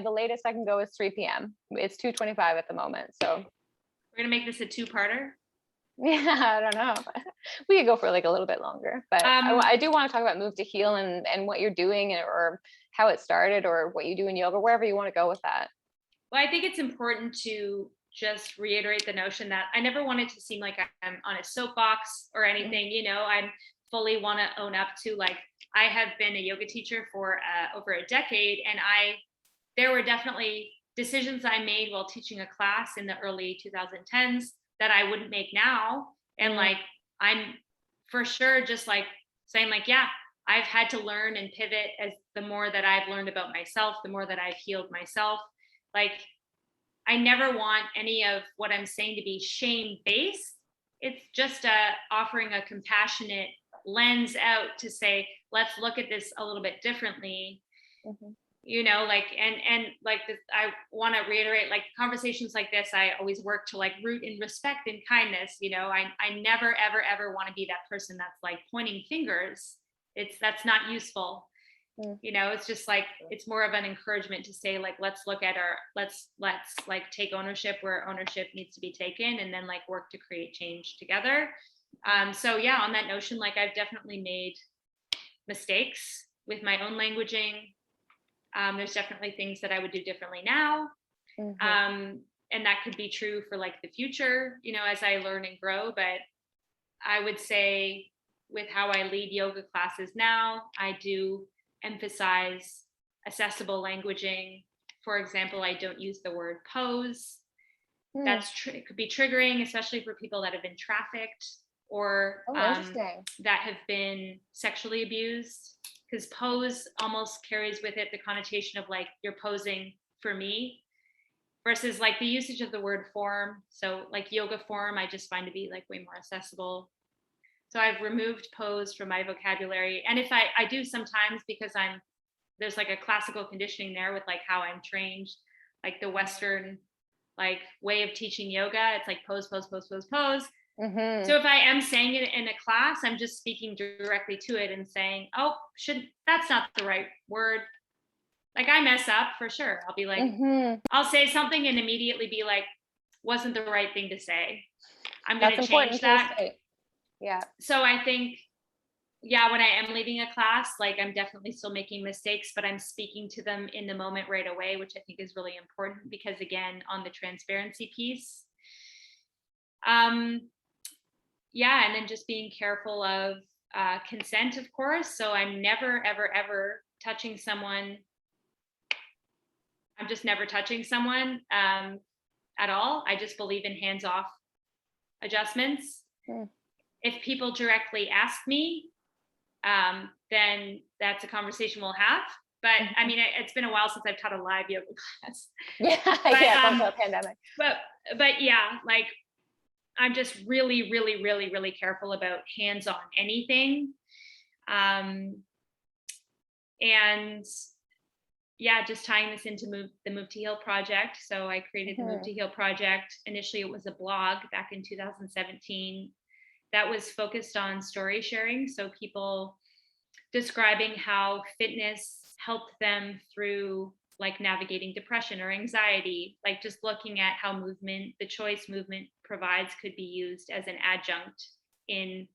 The latest I can go is 3 p.m. It's 2:25 at the moment. So we're going to make this a two-parter. Yeah, I don't know. We could go for like a little bit longer, but I do want to talk about Move to Heal and what you're doing, or how it started, or what you do in yoga, wherever you want to go with that. Well, I think it's important to just reiterate the notion that I never want it to seem like I'm on a soapbox or anything. You know, I fully want to own up to, like, I have been a yoga teacher for over a decade, and there were definitely decisions I made while teaching a class in the early 2010s that I wouldn't make now. And like, I'm for sure just like saying like, yeah, I've had to learn and pivot as the more that I've learned about myself, the more that I've healed myself. Like, I never want any of what I'm saying to be shame-based. It's just offering a compassionate lens out to say, let's look at this a little bit differently. You know, like, and like this, I want to reiterate, like, conversations like this, I always work to like root in respect and kindness. You know, I never, ever want to be that person that's like pointing fingers. That's not useful. You know, it's just like, it's more of an encouragement to say, like, let's look at let's like take ownership where ownership needs to be taken, and then like work to create change together. So yeah, on that notion, like, I've definitely made mistakes with my own languaging. There's definitely things that I would do differently now. And that could be true for like the future, you know, as I learn and grow. But I would say with how I lead yoga classes now, I do emphasize accessible languaging. For example, I don't use the word pose. It could be triggering, especially for people that have been trafficked or that have been sexually abused. Because pose almost carries with it the connotation of like, you're posing for me, versus like the usage of the word form. So like yoga form, I just find to be like way more accessible. So I've removed pose from my vocabulary. And if I do sometimes, because there's like a classical conditioning there with like how I'm trained, like the Western like way of teaching yoga, it's like pose, pose, pose, pose, pose. So if I am saying it in a class, I'm just speaking directly to it and saying, oh, that's not the right word. Like, I mess up for sure. I'll be like, I'll say something and immediately be like, wasn't the right thing to say. I'm going to change that. Yeah. So I think, yeah, when I am leading a class, like, I'm definitely still making mistakes, but I'm speaking to them in the moment right away, which I think is really important, because again, on the transparency piece, yeah, and then just being careful of consent, of course. So I'm never, ever touching someone. I'm just never touching someone at all. I just believe in hands-off adjustments. If people directly ask me, then that's a conversation we'll have. But I mean, it's been a while since I've taught a live yoga class. Yeah, yeah, it's also a pandemic. But yeah, like, I'm just really, really, really, really careful about hands-on anything. And yeah, just tying this into the Move to Heal project. So I created the Move to Heal project. Initially, it was a blog back in 2017 that was focused on story sharing. So people describing how fitness helped them through like navigating depression or anxiety, like just looking at how movement, the choice movement provides, could be used as an adjunct in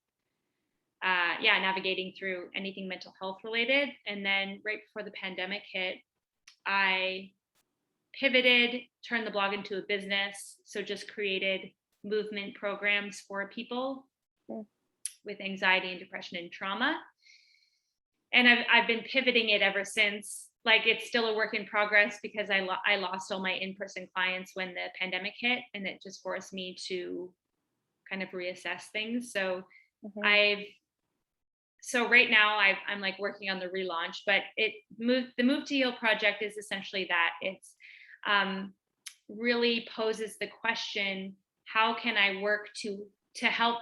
navigating through anything mental health related. And then right before the pandemic hit, I pivoted, turned the blog into a business. So just created movement programs for people with anxiety and depression and trauma. And I've been pivoting it ever since. like it's still a work in progress because I lost all my in-person clients when the pandemic hit, and it just forced me to kind of reassess things. So Mm-hmm. right now I'm like working on the relaunch, but the Move to Heal project is essentially that. It's really poses the question, how can I work to help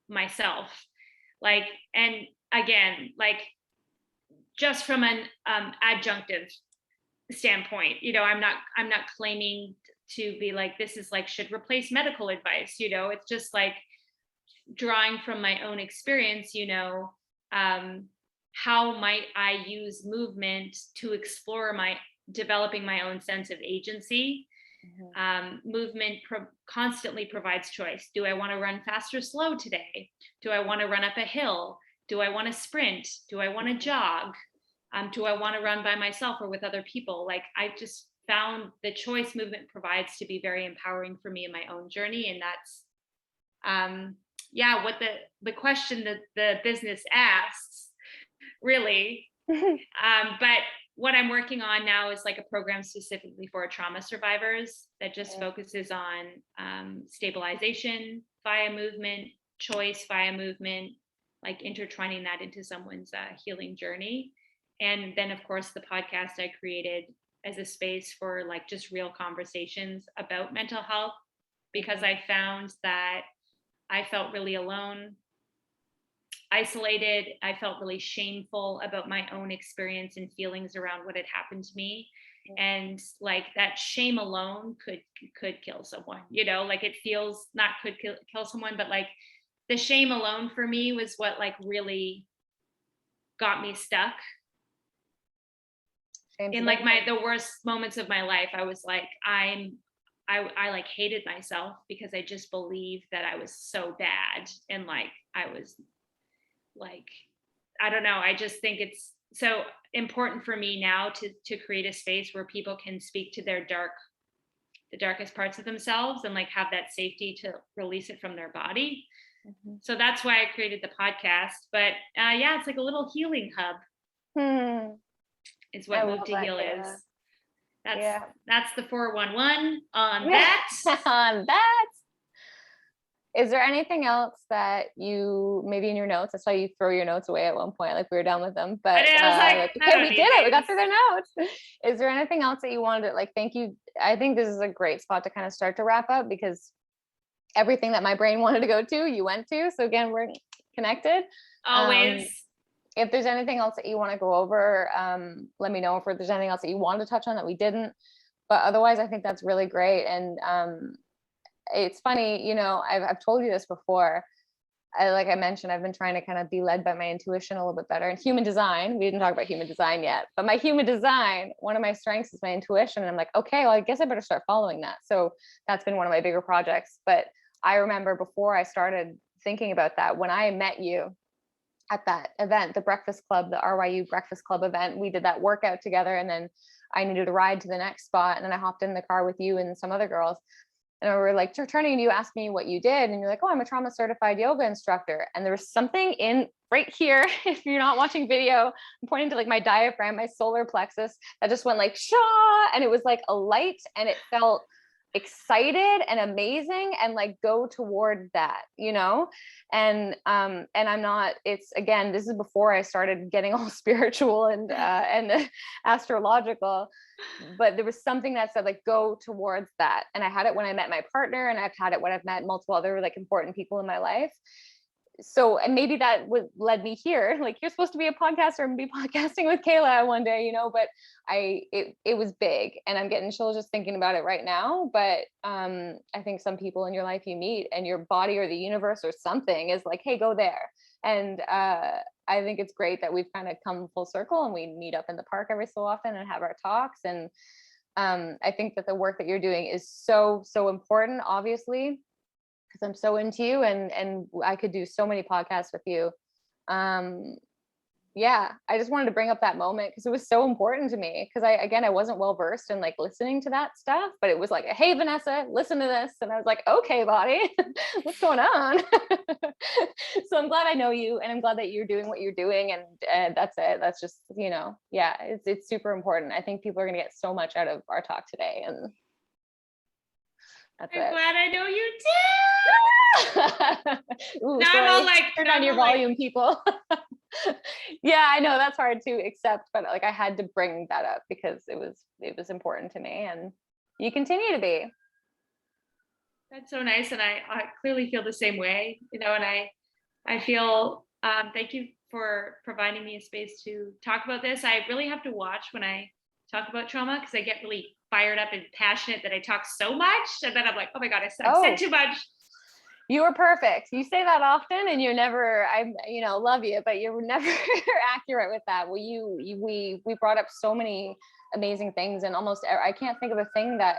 myself? Like, and again, like just from an adjunctive standpoint, I'm not claiming to be like, this is like should replace medical advice. It's just like drawing from my own experience. How might I use movement to explore my developing my own sense of agency? Movement constantly provides choice. Do I want to run fast or slow today? Do I want to run up a hill? Do I want to sprint? Do I want to jog? Do I want to run by myself or with other people? Like, I just found the choice movement provides to be very empowering for me in my own journey. And that's, what the question that the business asks, really. But what I'm working on now is like a program specifically for trauma survivors that just focuses on stabilization via movement, choice via movement, like intertwining that into someone's healing journey. And then, of course, the podcast I created as a space for like just real conversations about mental health, because I found that I felt really alone, isolated. I felt really shameful about my own experience and feelings around what had happened to me. And like that shame alone could kill someone, like it feels not could kill someone, but like the shame alone for me was what like really got me stuck. In like the worst moments of my life. I was like, I like hated myself because I just believed that I was so bad. And like, I was like, I don't know. I just think it's so important for me now to create a space where people can speak to the darkest parts of themselves and like have that safety to release it from their body. So that's why I created the podcast. But it's like a little healing hub. Is what Move to Heal is. That's the 411 on that. On that. Is there anything else that you maybe in your notes? I saw you throw your notes away at one point, like we were done with them. But I was like, okay, we did it. We got through the notes. Is there anything else that you wanted to like? Thank you. I think this is a great spot to kind of start to wrap up, because everything that my brain wanted to go to, you went to. So again, we're connected. Always. If there's anything else that you want to go over, let me know. If there's anything else that you wanted to touch on that we didn't. But otherwise, I think that's really great. And it's funny, I've told you this before. Like I mentioned, I've been trying to kind of be led by my intuition a little bit better. And human design, we didn't talk about human design yet, but my human design, one of my strengths is my intuition. And I'm like, okay, well, I guess I better start following that. So that's been one of my bigger projects. But I remember before I started thinking about that, when I met you at that event, the Breakfast Club, the RYU Breakfast Club event, we did that workout together. And then I needed a ride to the next spot. And then I hopped in the car with you and some other girls. And we were like turning, and you asked me what you did. And you're like, oh, I'm a trauma certified yoga instructor. And there was something in right here. If you're not watching video, I'm pointing to like my diaphragm, my solar plexus, that just went like, Shaw. And it was like a light, and it felt excited and amazing, and like go toward that, and I'm not, it's again, this is before I started getting all spiritual and astrological, but there was something that said like go towards that. And I had it when I met my partner, and I've had it when I've met multiple other like important people in my life. So, and maybe that led me here. Like, you're supposed to be a podcaster and be podcasting with Cayla one day, but it was big, and I'm getting chills just thinking about it right now. But I think some people in your life you meet, and your body or the universe or something is like, hey, go there. And I think it's great that we've kind of come full circle, and we meet up in the park every so often and have our talks. And I think that the work that you're doing is so, so important, obviously, because I'm so into you, and I could do so many podcasts with you. yeah, I just wanted to bring up that moment because it was so important to me. Because I wasn't well versed in like listening to that stuff, but it was like, hey, Vanessa, listen to this. And I was like, okay, body, what's going on? So I'm glad I know you, and I'm glad that you're doing what you're doing. And that's it. That's just, yeah, it's super important. I think people are going to get so much out of our talk today. And that's I'm it. glad I know you too. Ooh, Now sorry. I'm all like, Turn on your volume, people. Yeah, I know that's hard to accept, but like I had to bring that up because it was important to me, and you continue to be. That's so nice, and I clearly feel the same way, and I feel thank you for providing me a space to talk about this. I really have to watch when I talk about trauma because I get really fired up and passionate that I talk so much, and then I'm like, oh my god, I said too much. You were perfect. You say that often, and you're never. I love you, but you're never accurate with that. Well, we brought up so many amazing things, and almost I can't think of a thing that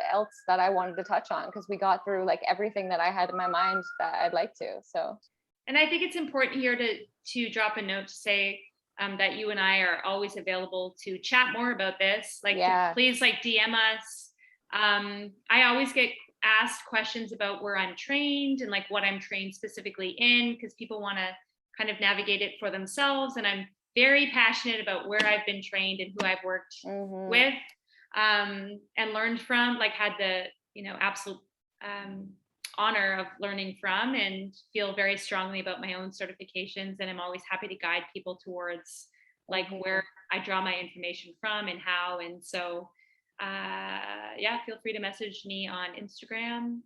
I wanted to touch on because we got through like everything that I had in my mind that I'd like to. So, and I think it's important here to drop a note to say that you and I are always available to chat more about this. Like, please like DM us. I always get asked questions about where I'm trained and like what I'm trained specifically in, because people want to kind of navigate it for themselves. And I'm very passionate about where I've been trained and who I've worked with and learned from, like had the, absolute honor of learning from, and feel very strongly about my own certifications. And I'm always happy to guide people towards like where I draw my information from and how. And so feel free to message me on Instagram.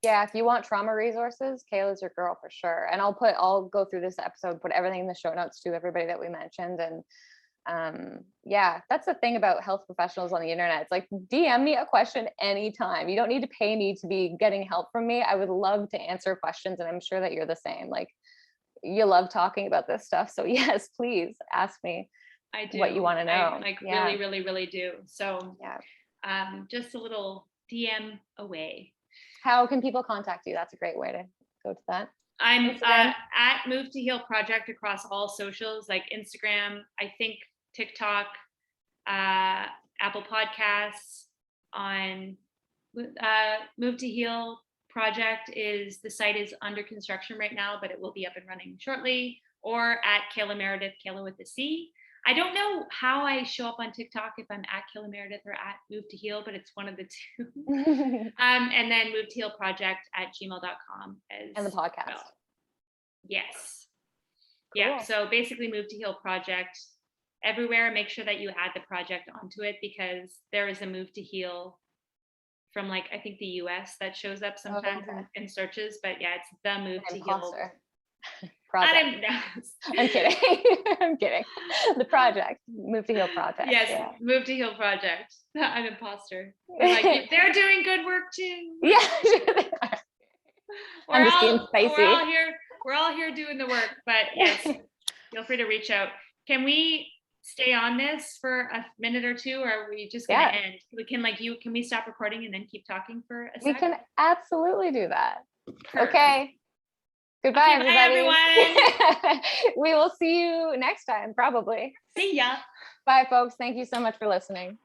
Yeah, if you want trauma resources, Cayla's your girl for sure. And I'll go through this episode, put everything in the show notes to everybody that we mentioned. And that's the thing about health professionals on the internet. It's like, DM me a question anytime. You don't need to pay me to be getting help from me. I would love to answer questions, and I'm sure that you're the same. Like, you love talking about this stuff. So yes, please ask me. I do. What you want to know. Really, really, really do. So just a little DM away. How can people contact you? That's a great way to go to that. I'm at Move to Heal Project across all socials, like Instagram, I think TikTok, Apple Podcasts. On Move to Heal Project the site is under construction right now, but it will be up and running shortly. Or at Cayla Meredith, Cayla with the C. I don't know how I show up on TikTok, if I'm at Cayla Meredith or at Move to Heal, but it's one of the two. And then Move to Heal Project at gmail.com. And the podcast. Well. Yes. Cool. Yeah. So basically Move to Heal Project everywhere. Make sure that you add the project onto it, because there is a Move to Heal from like, I think the US that shows up sometimes in searches, but yeah, it's the Move to Heal project. I'm kidding. I'm kidding. The project, Move to Heal Project. Yes, Move to Heal Project. I'm imposter. Like, they're doing good work too. Yeah, they are. I'm just being spicy. We're all here doing the work, but yes, feel free to reach out. Can we stay on this for a minute or two, or are we just gonna end? Can we stop recording and then keep talking for a second? We can absolutely do that. Perfect. Okay. Goodbye, everybody. Bye, everyone. We will see you next time, probably. See ya. Bye, folks. Thank you so much for listening.